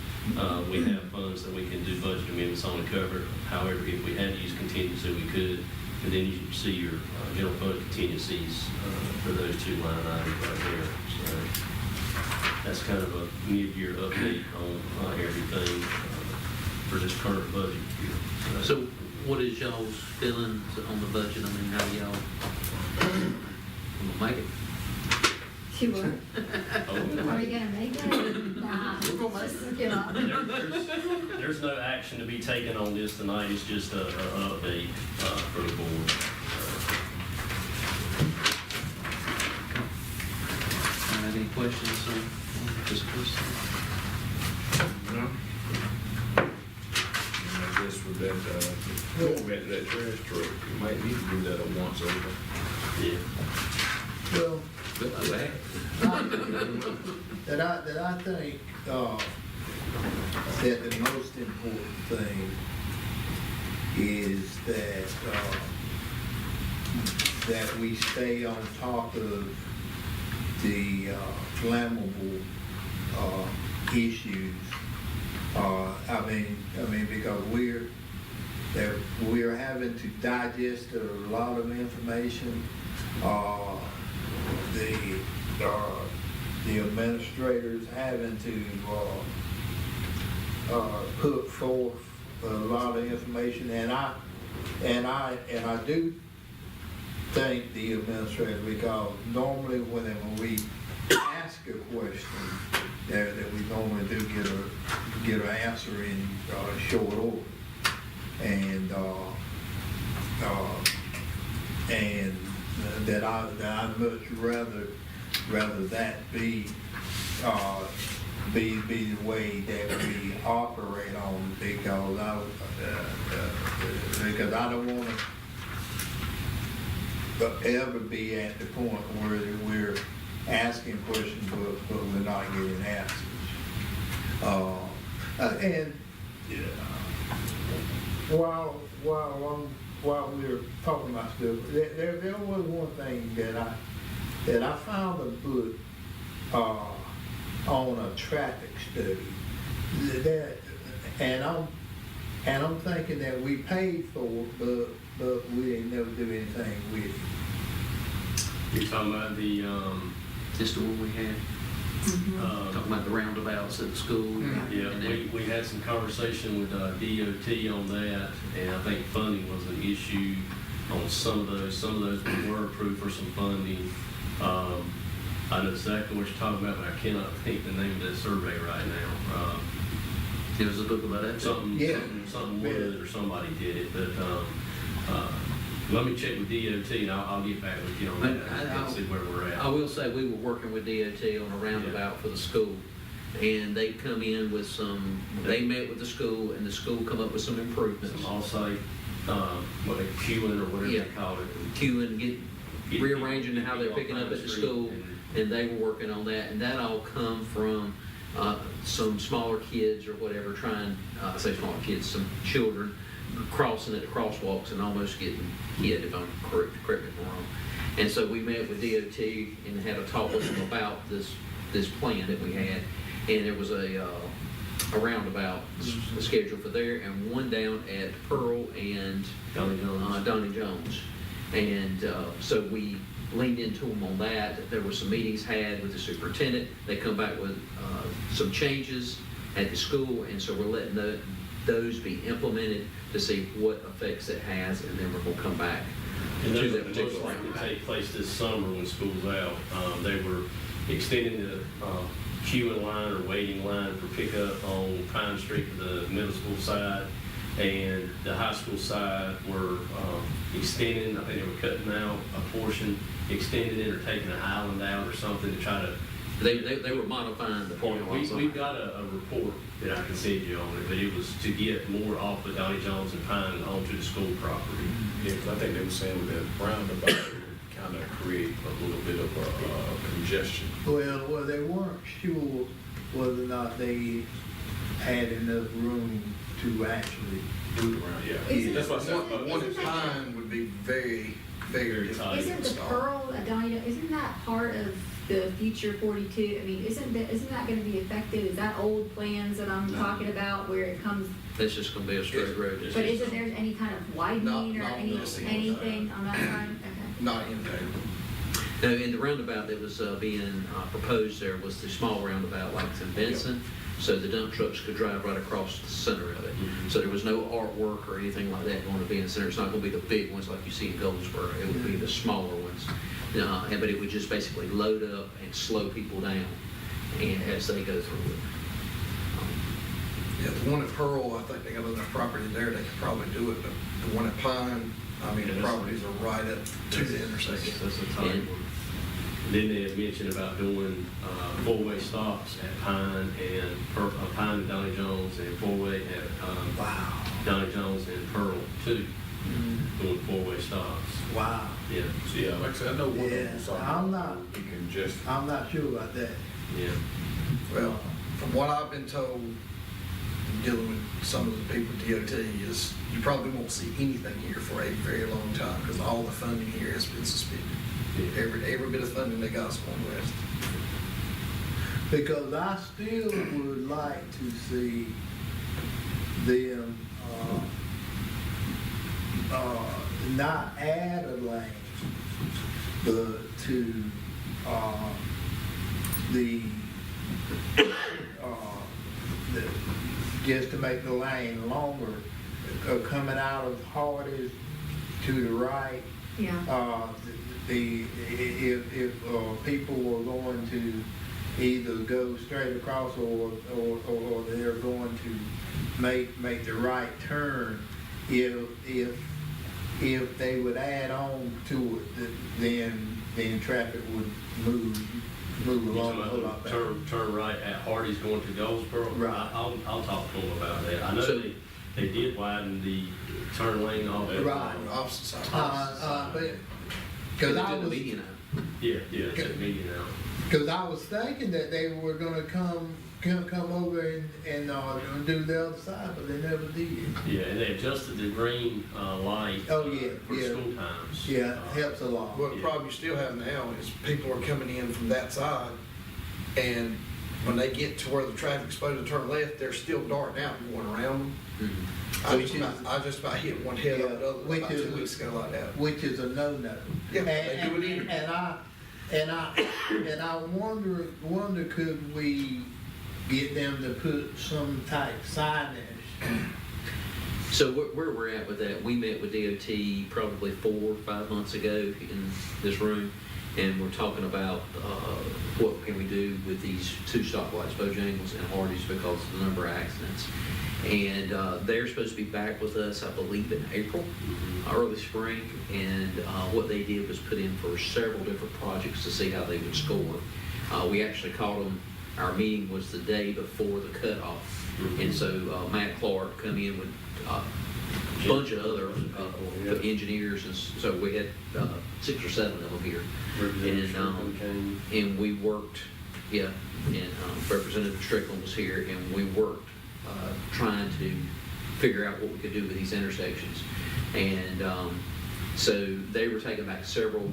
Speaker 2: we have funds that we can do budget amendments on to cover it. However, if we had to use contingency, we could. And then you see your general fund contingencies for those two line items right there. So that's kind of a mid-year update on everything for this current budget year.
Speaker 7: So what is y'all's feelings on the budget? I mean, how y'all gonna make it?
Speaker 6: She will.
Speaker 2: Oh,
Speaker 6: Are we gonna make it? Nah, just give up.
Speaker 2: There's no action to be taken on this tonight. It's just an update for the board.
Speaker 7: Any questions on this question?
Speaker 5: No? And I guess with that, going back to that trash truck, you might need to do that a once over.
Speaker 2: Yeah.
Speaker 3: Well,
Speaker 7: Good, like that.
Speaker 3: that I think that the most important thing is that we stay on top of the flammable issues. I mean, because we're having to digest a lot of information. The administrators having to put forth a lot of information, and I do thank the administrator, because normally when we ask a question, that we normally do get an answer in short order, and that I'd much rather that be the way that we operate on, because I don't want to ever be at the point where we're asking questions but we're not getting answers. And while we're talking about stuff, there was one thing that I found a book on a traffic study that, and I'm thinking that we paid for it, but we didn't never do anything with it.
Speaker 2: You're talking about the,
Speaker 7: This the one we had, talking about the roundabouts at the school.
Speaker 2: yeah,
Speaker 7: And then-
Speaker 2: we had some conversation with DOT on that, and I think funding was an issue on some of those. Some of those we were approved for some funding. I know exactly what you're talking about, but I cannot think the name of that survey right now.
Speaker 7: There was a book about that.
Speaker 2: Something,
Speaker 3: Yeah.
Speaker 2: something Wood or somebody did it, but, let me check with DOT and I'll get back with you on that and see where we're
Speaker 7: I
Speaker 2: at.
Speaker 7: will say, we were working with DOT on a roundabout for the school, and they come in with some, they met with the school, and the school come up with some improvements.
Speaker 2: Some off-site, what they queuing or whatever
Speaker 7: Yeah.
Speaker 2: they call it.
Speaker 7: Queuing,
Speaker 2: Get
Speaker 7: rearranging
Speaker 2: people
Speaker 7: how they're
Speaker 2: off
Speaker 7: picking up at the
Speaker 2: Street
Speaker 7: school, and they were working on that, and that all come from some smaller kids or whatever trying, I say smaller kids, some children crossing at the crosswalks and almost getting hit, if I'm correct me if I'm wrong. And so we met with DOT and had a talk with them about this plan that we had, and there was a roundabout scheduled for there, and one down at Pearl and Donnie Jones. And so we leaned into them on that. There were some meetings had with the superintendent. They come back with some changes at the school, and so we're letting those be implemented to see what effects it has, and then we're going to come back
Speaker 2: And
Speaker 7: to
Speaker 2: those
Speaker 7: that
Speaker 2: are most
Speaker 7: particular
Speaker 2: likely to
Speaker 7: roundabout.
Speaker 2: take place this summer when school's out. They were extending the queuing line or waiting line for pickup on Pine Street for the middle school side, and the high school side were extending. I think they were cutting out a portion, extending it or taking an island out or something to try to.
Speaker 7: They were modifying the parking lot.
Speaker 2: We've got a report that I can send you on it, but it was to get more off of Donnie Jones and Pine onto the school property.
Speaker 5: Yeah, 'cause I think they were saying that roundabout would kind of create a little bit of a congestion.
Speaker 3: Well, they weren't sure whether or not they had enough room to actually
Speaker 5: Move around, yeah.
Speaker 6: Isn't-
Speaker 5: That's what I said.
Speaker 4: One at
Speaker 6: Isn't that-
Speaker 4: Pine would be very, very difficult to
Speaker 6: Isn't the
Speaker 4: install.
Speaker 6: Pearl, isn't that part of the future 42? I mean, isn't that gonna be affected? Is that old plans that I'm talking about where it comes,
Speaker 7: That's just going to be a straight road.
Speaker 6: but isn't there any kind of widening or
Speaker 4: Not
Speaker 6: anything on that side? Okay.
Speaker 4: Not impacted.
Speaker 7: Now, in the roundabout that was being proposed there was the small roundabout like it's in Benson, so the dump trucks could drive right across the center of it. So there was no artwork or anything like that going to be in the center. It's not going to be the big ones like you see in Goldsboro. It would be the smaller ones. But it would just basically load up and slow people down and as they go through it.
Speaker 4: Yeah, the one at Pearl, I think they got enough property there, they could probably do it, but the one at Pine, I mean, the
Speaker 2: Yeah,
Speaker 4: properties are right up to the intersection.
Speaker 2: That's a tight one. Then they had mentioned about doing four-way stops at Pine and Pine and Donnie Jones, and four-way at
Speaker 3: Wow.
Speaker 2: Donnie Jones and Pearl too, doing four-way stops.
Speaker 3: Wow.
Speaker 2: Yeah,
Speaker 5: So, yeah, like I said, I know one of them.
Speaker 3: Yeah, I'm not-
Speaker 5: Be congested.
Speaker 3: I'm not sure about that.
Speaker 2: yeah.
Speaker 4: Well, from what I've been told, dealing with some of the people at DOT, is you probably won't see anything here for a very long time, because all the funding here has been suspended.
Speaker 2: Yeah.
Speaker 4: Every bit of funding they got is going west.
Speaker 3: Because I still would like to see them, not add a lane, but to, just to make the lane longer, coming out of Hardee's to the right.
Speaker 6: Yeah.
Speaker 3: If people were going to either go straight across or they're going to make the right turn, if they would add on to it, then traffic would move
Speaker 2: You're
Speaker 3: along
Speaker 2: talking
Speaker 3: a whole lot
Speaker 2: about
Speaker 3: better.
Speaker 2: turn right at Hardy's going to Goldsboro?
Speaker 3: Right.
Speaker 2: I'll talk to them about that. I know
Speaker 7: So-
Speaker 2: they did widen the turn lane off.
Speaker 3: Right.
Speaker 4: Opposite side.
Speaker 3: Cause
Speaker 7: It's
Speaker 3: I
Speaker 7: in the
Speaker 3: was,
Speaker 7: median now.
Speaker 2: Yeah, it's at median now.
Speaker 3: cause I was thinking that they were gonna come over and do the other side, but they never did.
Speaker 2: Yeah, and they adjusted the green light.
Speaker 3: Oh, yeah,
Speaker 2: For
Speaker 3: yeah.
Speaker 2: school times.
Speaker 3: Yeah, helps a lot.
Speaker 4: Well, the problem you still have now is people are coming in from that side, and when they get to where the traffic's supposed to turn left, they're still darting out and going around them.
Speaker 7: Mhm.
Speaker 4: I just about hit one head up the other
Speaker 3: Which
Speaker 4: about
Speaker 3: is-
Speaker 4: 2 weeks ago like that.
Speaker 3: Which is a no-no.
Speaker 4: Yeah, they do it
Speaker 3: And-
Speaker 4: anyway.
Speaker 3: And I wonder could we get them to put some type signage?
Speaker 7: So where we're at with that, we met with DOT probably 4 or 5 months ago in this room, and we're talking about what can we do with these 2 stoplights, Bojangles and Hardee's, because of the number of accidents. And they're supposed to be back with us, I believe, in April, early spring. And what they did was put in for several different projects to see how they would score. We actually called them, our meeting was the day before the cutoff. And so Matt Clark come in with a bunch of other engineers, and so we had 6 or 7 of them here. And we worked, and Representative Strickland was here, and we worked trying to figure out what we could do with these intersections. And so they were taking back several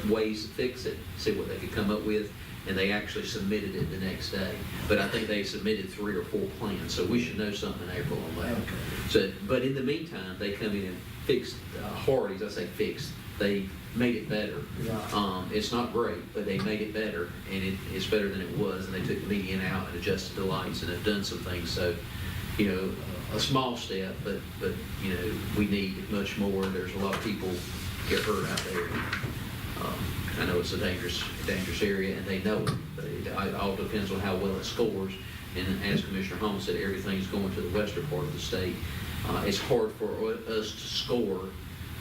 Speaker 7: ways to fix it, see what they could come up with, and they actually submitted it the next day. But I think they submitted 3 or 4 plans, so we should know something in April on that.
Speaker 3: Okay.
Speaker 7: So, but in the meantime, they come in and fixed Hardee's. I say fixed. They made it better.
Speaker 3: Right.
Speaker 7: It's not great, but they made it better, and it's better than it was. And they took the median out and adjusted the lights and have done some things. So, a small step, but we need much more. There's a lot of people get hurt out there. I know it's a dangerous area, and they know it, but it all depends on how well it scores. And as Commissioner Holmes said, everything's going to the western part of the state. It's hard for us to score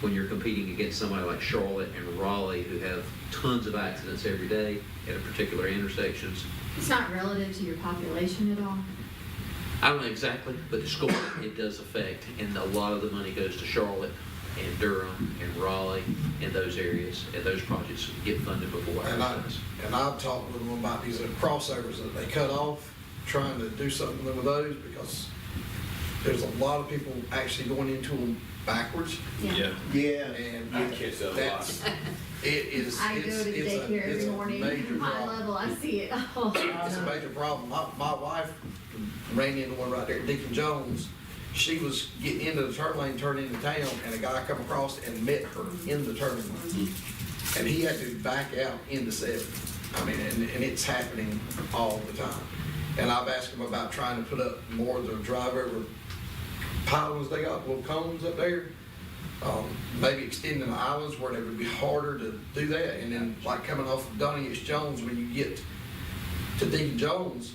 Speaker 7: when you're competing against somebody like Charlotte and Raleigh, who have tons of accidents every day at particular intersections.
Speaker 6: It's not relative to your population at all.
Speaker 7: I don't know exactly, but the score, it does affect, and a lot of the money goes to Charlotte and Durham and Raleigh and those areas, and those projects get funded before
Speaker 4: And
Speaker 7: ours.
Speaker 4: I've talked with them about these crossovers that they cut off, trying to do something with those, because there's a lot of people actually going into them backwards.
Speaker 3: Yeah.
Speaker 4: And
Speaker 5: I catch that a lot.
Speaker 4: that's, it is,
Speaker 6: I go to
Speaker 4: it's
Speaker 6: daycare
Speaker 4: a
Speaker 6: every morning,
Speaker 4: major
Speaker 6: high
Speaker 4: problem.
Speaker 6: level, I see it. Oh,
Speaker 4: It's a major problem. My wife ran into one right there at Deacon Jones. She was getting into the turn lane, turning into town, and a guy come across and met her in the turning lane. And he had to back out into 70. I mean, and it's happening all the time. And I've asked him about trying to put up more of the drive-over pylons they got, little cones up there. Maybe extending the islands where it would be harder to do that. And then like coming off of Donnie H. Jones, when you get to Deacon Jones,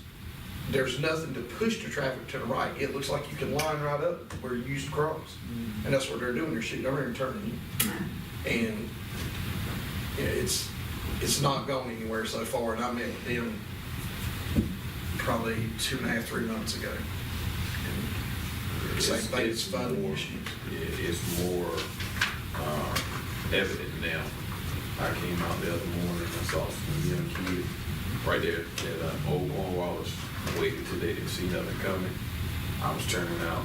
Speaker 4: there's nothing to push the traffic to the right. It looks like you can line right up where you used to cross. And that's what they're doing. They're shooting over and turning you. And it's not going anywhere so far. And I met with them probably 2.5, 3 months ago. And same thing, it's funding issues.
Speaker 5: It's more evident now. I came out the other morning, I saw some young kid right there at Old Cornwallis, waiting till they didn't see nothing coming. I was turning out,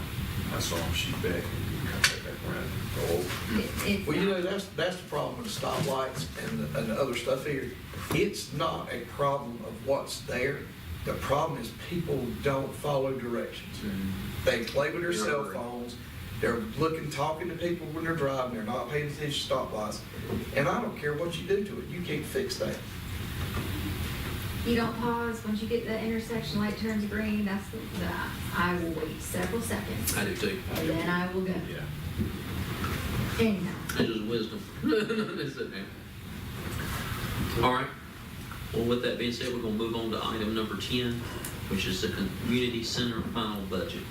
Speaker 5: I saw him shoot back and come back around and go over.
Speaker 4: Well, you know, that's the problem with the stoplights and the other stuff here. It's not a problem of what's there. The problem is people don't follow directions. They play with their cell phones. They're talking to people when they're driving. They're not paying attention to stoplights. And I don't care what you do to it. You can't fix that.
Speaker 6: You don't pause, once you get the intersection light turns green, I will wait several seconds,
Speaker 7: I do too.
Speaker 6: and then I will go.
Speaker 5: Yeah.
Speaker 6: Anyhow,
Speaker 7: That's just wisdom. That's it, man. All right. Well, with that being said, we're going to move on to item number 10, which is the community center final budget.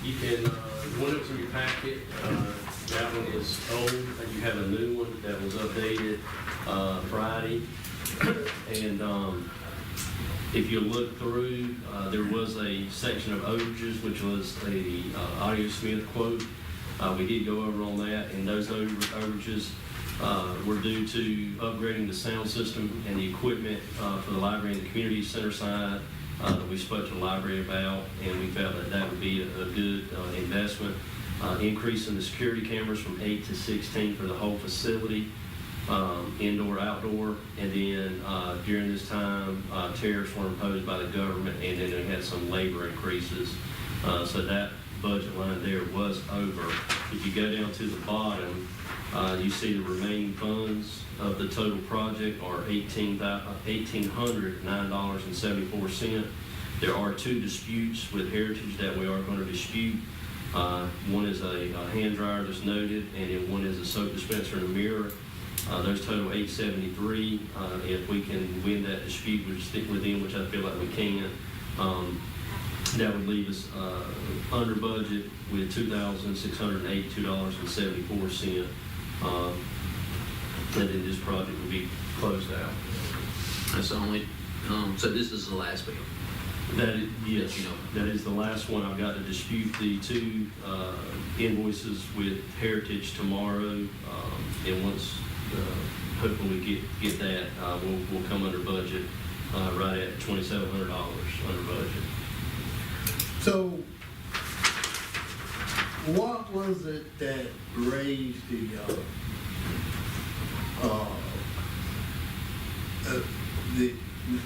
Speaker 2: You can, one that's in your packet, that one is old, and you have a new one that was updated Friday. And if you look through, there was a section of overages, which was a Audio Smith quote. We did go over on that, and those overages were due to upgrading the sound system and the equipment for the library and the community center side that we spoke to the library about, and we felt that that would be a good investment. Increasing the security cameras from 8 to 16 for the whole facility. indoor, outdoor, and then during this time, tariffs were imposed by the government, and then they had some labor increases. So that budget line there was over. If you go down to the bottom, you see the remaining funds of the total project are $1,809.74. There are two disputes with Heritage that we are going to dispute. One is a hand dryer that's noted, and then one is a soap dispenser and a mirror. Those total $873. If we can win that dispute, we'll stick with them, which I feel like we can. That would leave us under budget with $2,682.74. And then this project will be closed out.
Speaker 7: That's the only, so this is the last bill.
Speaker 2: That is, yes,
Speaker 7: You know.
Speaker 2: that is the last one. I've got to dispute the two invoices with Heritage tomorrow. And once, hopefully we get that, we'll come under budget, right at $2,700 under budget.
Speaker 3: So, what was it that raised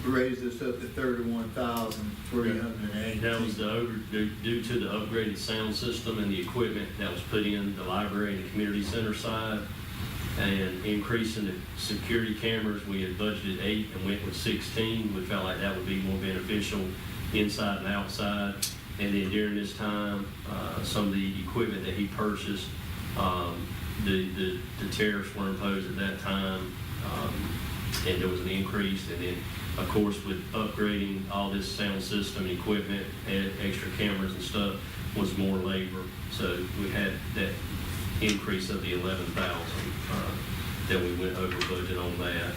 Speaker 3: raised us up to 31,380?
Speaker 2: That was due to the upgraded sound system and the equipment that was put in the library and the community center side, and increasing the security cameras. We had budgeted 8 and went with 16. We felt like that would be more beneficial inside and outside. And then during this time, some of the equipment that he purchased, the tariffs were imposed at that time, and there was an increase. And then, of course, with upgrading all this sound system equipment and extra cameras and stuff, was more labor. So we had that increase of the 11,000 that we went over budget on that.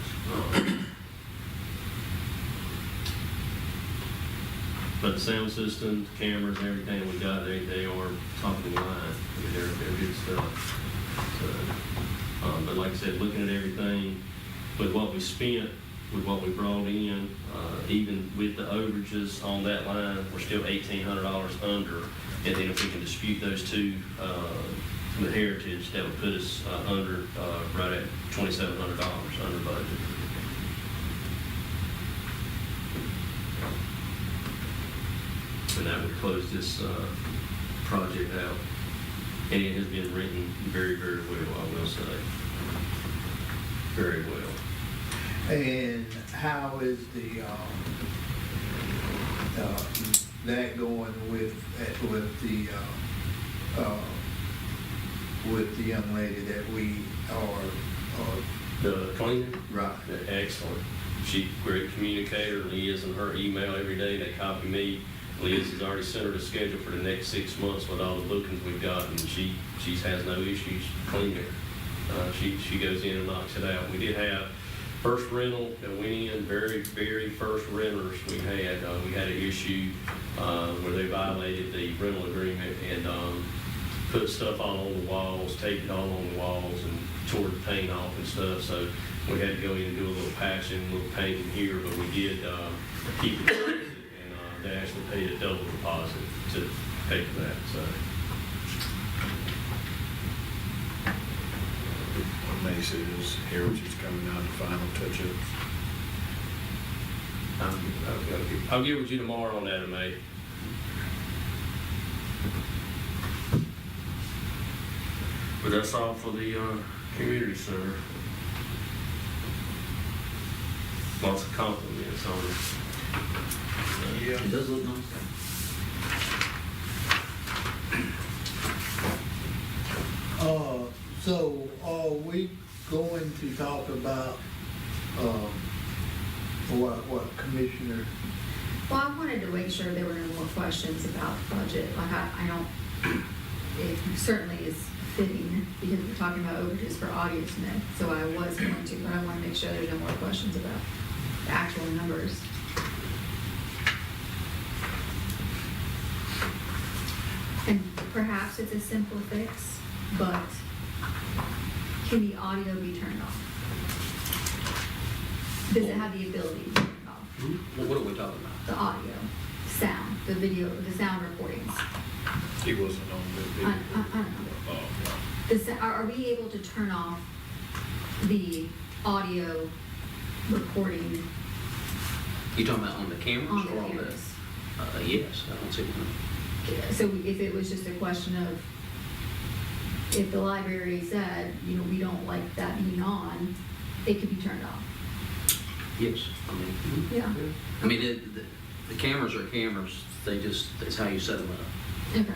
Speaker 2: But the sound system, cameras, and everything we got, they are top of the line. I mean, they're good stuff. So, but like I said, looking at everything, with what we spent, with what we brought in, even with the overages on that line, we're still $1,800 under. And then if we can dispute those two with Heritage, that would put us under, right at $2,700 under budget. And that would close this project out. And it has been written very, very well, I will say. Very well.
Speaker 3: And how is that going with the young lady that we are
Speaker 2: The cleaning?
Speaker 3: right?
Speaker 2: Excellent. She, great communicator. Liz and her email every day, they copy me. Liz has already sent her the schedule for the next 6 months with all the bookings we've got, and she has no issues cleaning it. She goes in and knocks it out. We did have first rental that went in, very, very first renters we had an issue where they violated the rental agreement and put stuff all on the walls, taped it all on the walls, and tore the paint off and stuff. So we had to go in and do a little patching, a little painting here, but we did keep it, and they actually paid a double deposit to pay for that. So.
Speaker 5: What May says Heritage coming out to final touch-ups.
Speaker 2: I'll get with you tomorrow on that, May. But that's all for the community center. Lots of compliments on it.
Speaker 5: Yeah.
Speaker 7: It does look nice.
Speaker 3: So are we going to talk about what Commissioner?
Speaker 6: Well, I wanted to make sure there were no more questions about the budget. Like, I don't, it certainly is fitting because we're talking about overages for AudioSmith. So I was going to, but I want to make sure there's no more questions about the actual numbers. And perhaps it's a simple fix, but can the audio be turned off? Does it have the ability to be turned off?
Speaker 7: What are we talking about?
Speaker 6: The audio, sound, the video, the sound recordings.
Speaker 5: He wasn't on the video.
Speaker 6: I don't know.
Speaker 5: Oh,
Speaker 6: Are we able to turn off the audio recording
Speaker 7: You talking about on the cameras
Speaker 6: on the
Speaker 7: or on the?
Speaker 6: cameras.
Speaker 7: Yes, I don't see one.
Speaker 6: So if it was just a question of, if the library said, you know, we don't like that being on, it could be turned off.
Speaker 7: Yes, I mean,
Speaker 6: Yeah.
Speaker 7: I mean, the cameras are cameras, it's how you set them up.
Speaker 6: Okay.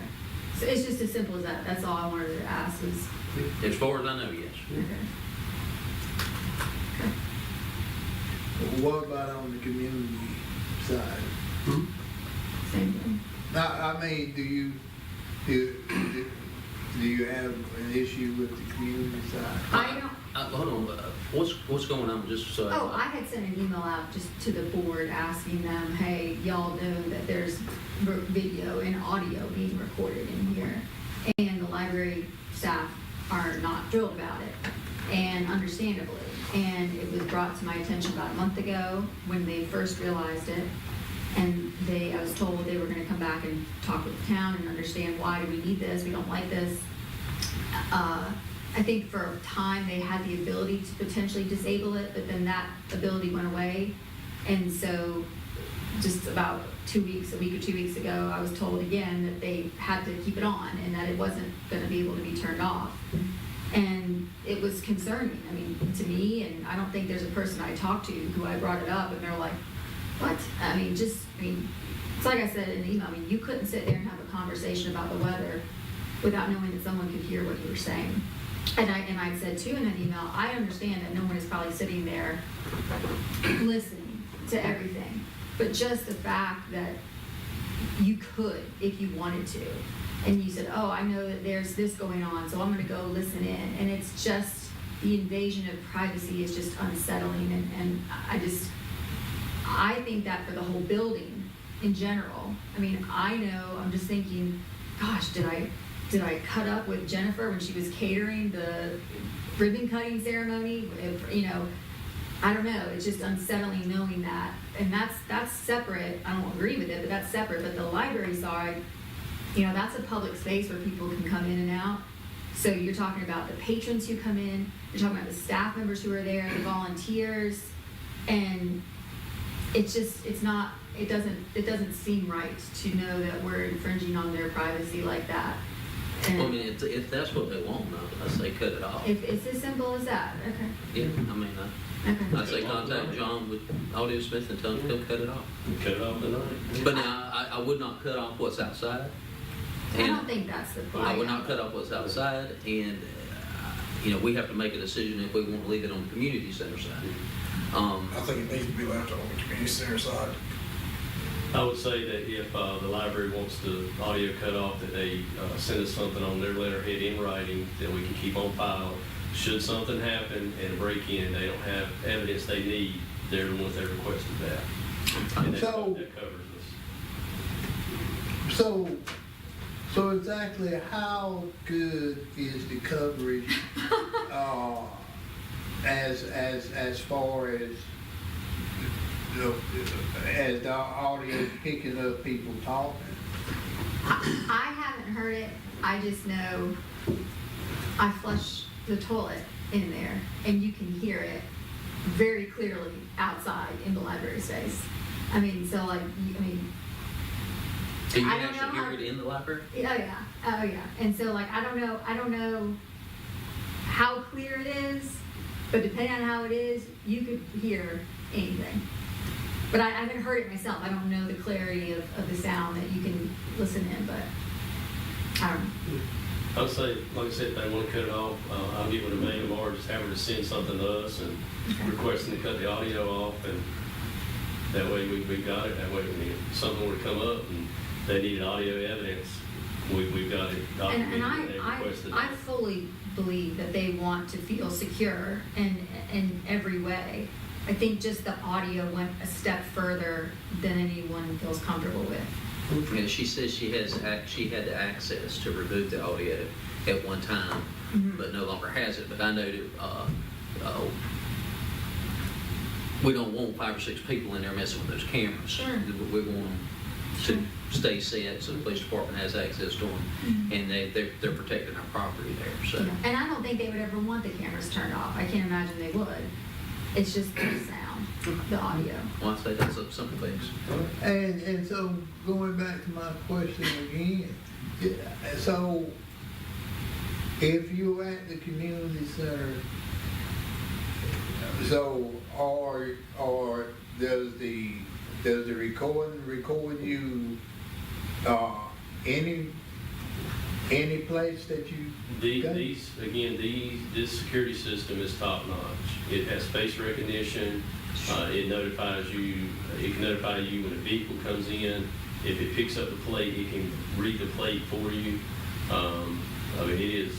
Speaker 6: So it's just as simple as that. That's all I wanted to ask is,
Speaker 7: As far as I know, yes.
Speaker 6: okay.
Speaker 3: What about on the community side?
Speaker 6: Same thing.
Speaker 3: I mean, do you have an issue with the community side?
Speaker 6: I don't,
Speaker 7: Hold on, what's going on, just so.
Speaker 6: oh, I had sent an email out just to the board asking them, hey, y'all know that there's video and audio being recorded in here. And the library staff are not thrilled about it, and understandably. And it was brought to my attention about a month ago when they first realized it. And I was told they were gonna come back and talk with the town and understand, why do we need this, we don't like this. I think for a time, they had the ability to potentially disable it, but then that ability went away. And so, just about a week or 2 weeks ago, I was told again that they had to keep it on and that it wasn't gonna be able to be turned off. And it was concerning, I mean, to me, and I don't think there's a person I talked to who I brought it up, and they're like, what? I mean, it's like I said in the email, I mean, you couldn't sit there and have a conversation about the weather without knowing that someone could hear what you were saying. And I said too in that email, I understand that no one is probably sitting there listening to everything, but just the fact that you could if you wanted to. And you said, oh, I know that there's this going on, so I'm gonna go listen in. And it's just, the invasion of privacy is just unsettling, and I think that for the whole building in general. I mean, I know, I'm just thinking, gosh, did I cut up with Jennifer when she was catering the ribbon cutting ceremony? You know, I don't know, it's just unsettling knowing that. And that's separate, I don't agree with it, but that's separate. But the library side, you know, that's a public space where people can come in and out. So you're talking about the patrons who come in, you're talking about the staff members who are there, the volunteers, and it's just, it doesn't seem right to know that we're infringing on their privacy like that. And
Speaker 7: Well, I mean, if that's what they want, I say cut it off.
Speaker 6: if it's as simple as that, okay,
Speaker 7: Yeah, I mean,
Speaker 6: okay.
Speaker 7: I say contact John with Audio Smith and tell him he'll cut it off.
Speaker 2: Cut it off tonight.
Speaker 7: But now, I would not cut off what's outside.
Speaker 6: I don't think that's the plan.
Speaker 7: I would not cut off what's outside, and, you know, we have to make a decision if we want to leave it on the community center side.
Speaker 4: I think it needs to be left on the community center side.
Speaker 2: I would say that if the library wants the audio cut off, that they send us something on their letterhead in writing that we can keep on file. Should something happen and a break-in, they don't have evidence they need, they're the ones that requested that. And
Speaker 3: So-
Speaker 2: that covers us.
Speaker 3: So exactly how good is the coverage, as far as the audio picking up people talking?
Speaker 6: I haven't heard it, I just know I flush the toilet in there, and you can hear it very clearly outside in the library space. I mean, so like,
Speaker 7: Do you
Speaker 6: I don't
Speaker 7: actually
Speaker 6: know
Speaker 7: hear
Speaker 6: how-
Speaker 7: it in the library?
Speaker 6: oh yeah, and so like, I don't know how clear it is, but depending on how it is, you could hear anything. But I haven't heard it myself, I don't know the clarity of the sound that you can listen in, but I don't know.
Speaker 2: I would say, like I said, if they want to cut it off, I'll get with Amanda Moore, just have her to send something to us and requesting to cut the audio off, and that way we've got it. That way, if something were to come up and they needed audio evidence, we've got it documented.
Speaker 6: And
Speaker 2: They requested
Speaker 6: I
Speaker 2: it.
Speaker 6: fully believe that they want to feel secure in every way. I think just the audio went a step further than anyone feels comfortable with.
Speaker 7: Yeah, she says she had the access to remove the audio at one time,
Speaker 6: Mhm.
Speaker 7: but no longer has it. But I know that we don't want 5 or 6 people in there messing with those cameras.
Speaker 6: Sure.
Speaker 7: We want them to stay set, so the police department has access to them, and they're protecting our property there, so.
Speaker 6: Yeah. And I don't think they would ever want the cameras turned off. I can't imagine they would. It's just the sound, the audio.
Speaker 7: Well, I say that's some things.
Speaker 3: And so going back to my question again, so if you're at the community center, so or does the recording record you any place that you go?
Speaker 2: This security system is top notch. It has face recognition. It notifies you. It can notify you when a vehicle comes in. If it picks up the plate, it can read the plate for you. I mean, it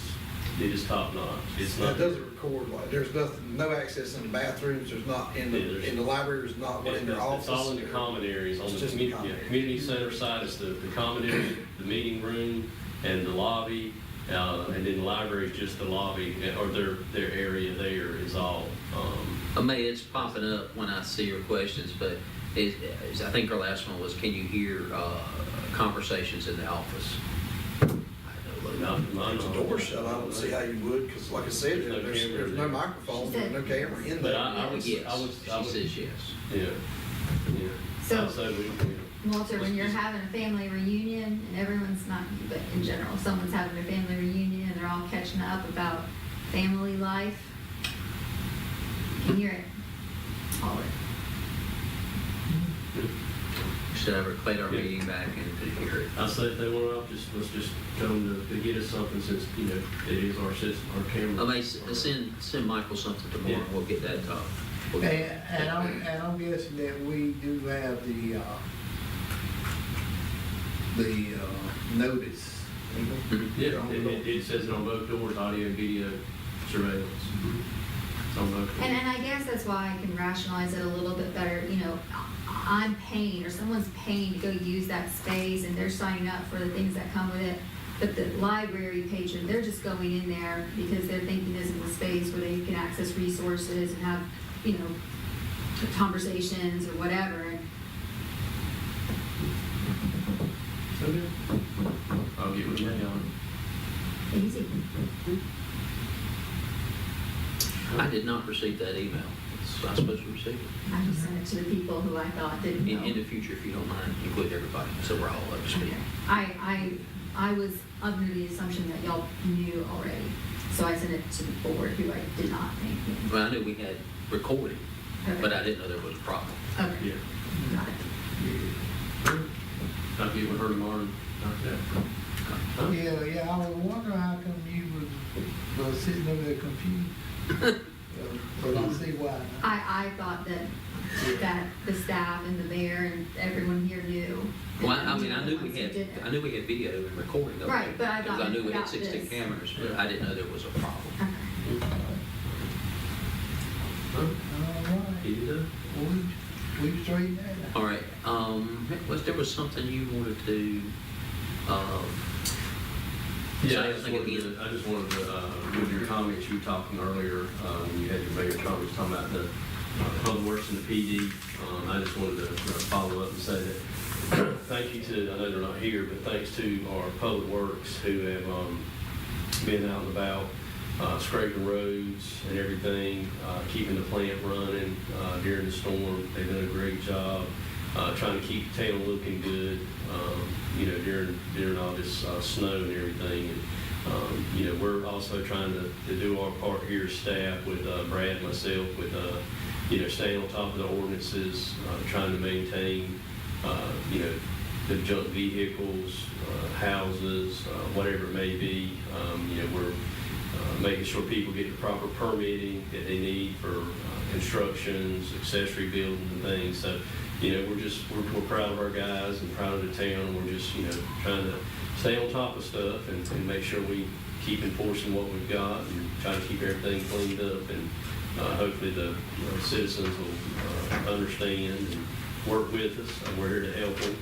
Speaker 2: is top notch. It's
Speaker 4: Now,
Speaker 2: not.
Speaker 4: does it record, like, there's nothing, no access in the bathrooms, there's not in the library, there's not one in their office?
Speaker 2: It's all in the common areas. On
Speaker 4: It's
Speaker 2: the
Speaker 4: just
Speaker 2: community,
Speaker 4: common
Speaker 2: community center side, it's the common area, the meeting room, and the lobby, and then the library is just the lobby, or their area there is all.
Speaker 7: May, it's popping up when I see your questions, but I think our last one was, can you hear conversations in the office?
Speaker 4: There's a door shut, I don't see how you would, because like I said, there's no microphone, there's no camera in
Speaker 2: But
Speaker 4: there.
Speaker 2: I would,
Speaker 7: Yes,
Speaker 2: I would, I
Speaker 7: she
Speaker 2: would,
Speaker 7: says yes.
Speaker 2: yeah, yeah.
Speaker 6: So-
Speaker 2: I'd say we,
Speaker 6: Walter, when you're having a family reunion, and everyone's not, but in general, someone's having a family reunion and they're all catching up about family life, you can hear it. All of it.
Speaker 7: Should I played our meeting back and could hear it?
Speaker 2: I say if they want off, let's just tell them to get us something since, it is our system, our camera.
Speaker 7: May, send Michael something tomorrow, and we'll get that talk.
Speaker 3: And I'm guessing that we do have the notice.
Speaker 2: Yeah, it says it on both doors, audio and video surveillance. It's on both doors.
Speaker 6: And I guess that's why I can rationalize it a little bit better, I'm paying, or someone's paying to go use that space, and they're signing up for the things that come with it. But the library patron, they're just going in there because they're thinking this is a space where they can access resources and have, conversations or whatever.
Speaker 2: Okay. I'll get with May on
Speaker 6: Easy.
Speaker 7: I did not receive that email. Was I supposed to receive it?
Speaker 6: I just sent it to the people who I thought didn't know.
Speaker 7: In the future, if you don't mind, include everybody, so we're all up to speed.
Speaker 6: Okay. I was under the assumption that y'all knew already, so I sent it to the board who I did not think knew.
Speaker 7: Well, I knew we had recording,
Speaker 6: Okay.
Speaker 7: but I didn't know there was a problem.
Speaker 6: Okay.
Speaker 2: Yeah.
Speaker 6: Got it.
Speaker 2: I'll get with her tomorrow and knock that. Huh?
Speaker 3: Yeah, I was wondering how come you was sitting over there confused. But I see why now.
Speaker 6: I thought that the staff and the mayor and everyone here knew.
Speaker 7: Well, I mean, I knew we
Speaker 6: Once you did
Speaker 7: had video and recording of it.
Speaker 6: Right, but I thought
Speaker 7: Because I knew we had
Speaker 6: about
Speaker 7: 16
Speaker 6: this.
Speaker 7: cameras, but I didn't know there was a problem.
Speaker 6: Okay.
Speaker 2: Huh?
Speaker 3: All right,
Speaker 2: Get it done?
Speaker 3: we straightened that out.
Speaker 7: All right, there was something you wanted to,
Speaker 2: Yeah,
Speaker 7: say, I think again.
Speaker 2: I just wanted to, with your comments, you were talking earlier, when you had your mayor comments talking about the public works and the PD. I just wanted to follow up and say that thank you to, I know they're not here, but thanks to our public works who have been out and about, scraping roads and everything, keeping the plant running during the storm. They've done a great job trying to keep the town looking good, during all this snow and everything. And, we're also trying to do our part here, staff, with Brad and myself, with, staying on top of the ordinances, trying to maintain, the junk vehicles, houses, whatever it may be. We're making sure people get the proper permitting that they need for constructions, accessory buildings and things. So, we're proud of our guys and proud of the town. And we're just, trying to stay on top of stuff and make sure we keep enforcing what we've got and try to keep everything cleaned up. And hopefully the citizens will understand and work with us. And we're here to help them.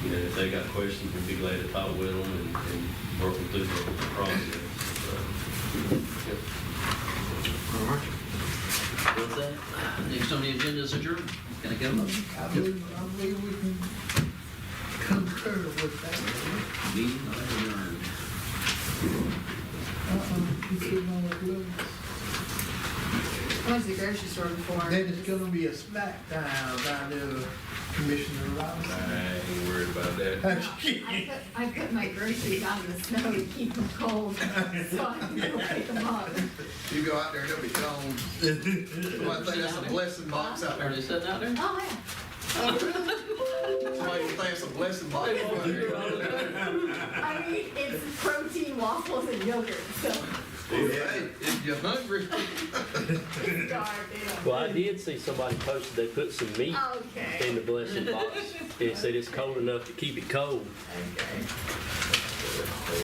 Speaker 2: If they got questions, we'll be glad to talk with them and work them through the process. Yep.
Speaker 7: All right. With that, next on the agenda is adjournment. Can I get a motion?
Speaker 3: I believe we can
Speaker 7: Meeting adjourned.
Speaker 3: You sitting on the gloves?
Speaker 6: I went to the grocery store before.
Speaker 3: Then it's gonna be a smackdown down there, Commissioner Rouse.
Speaker 5: I ain't worried about that.
Speaker 6: I put my groceries out in the snow to keep them cold, so I can go pick them up.
Speaker 4: You go out there and they'll be gone. Somebody think that's a blessing box out
Speaker 7: Are
Speaker 4: there.
Speaker 7: they sitting out there?
Speaker 6: Oh, yeah.
Speaker 4: Somebody think it's a blessing box.
Speaker 6: I mean, it's protein waffles and yogurt, so
Speaker 4: Hey, if you're hungry.
Speaker 6: it's dark, yeah.
Speaker 2: Well, I did see somebody posted they put some meat
Speaker 6: Okay.
Speaker 2: in the blessing box. It said it's cold enough to keep it cold.
Speaker 6: Okay.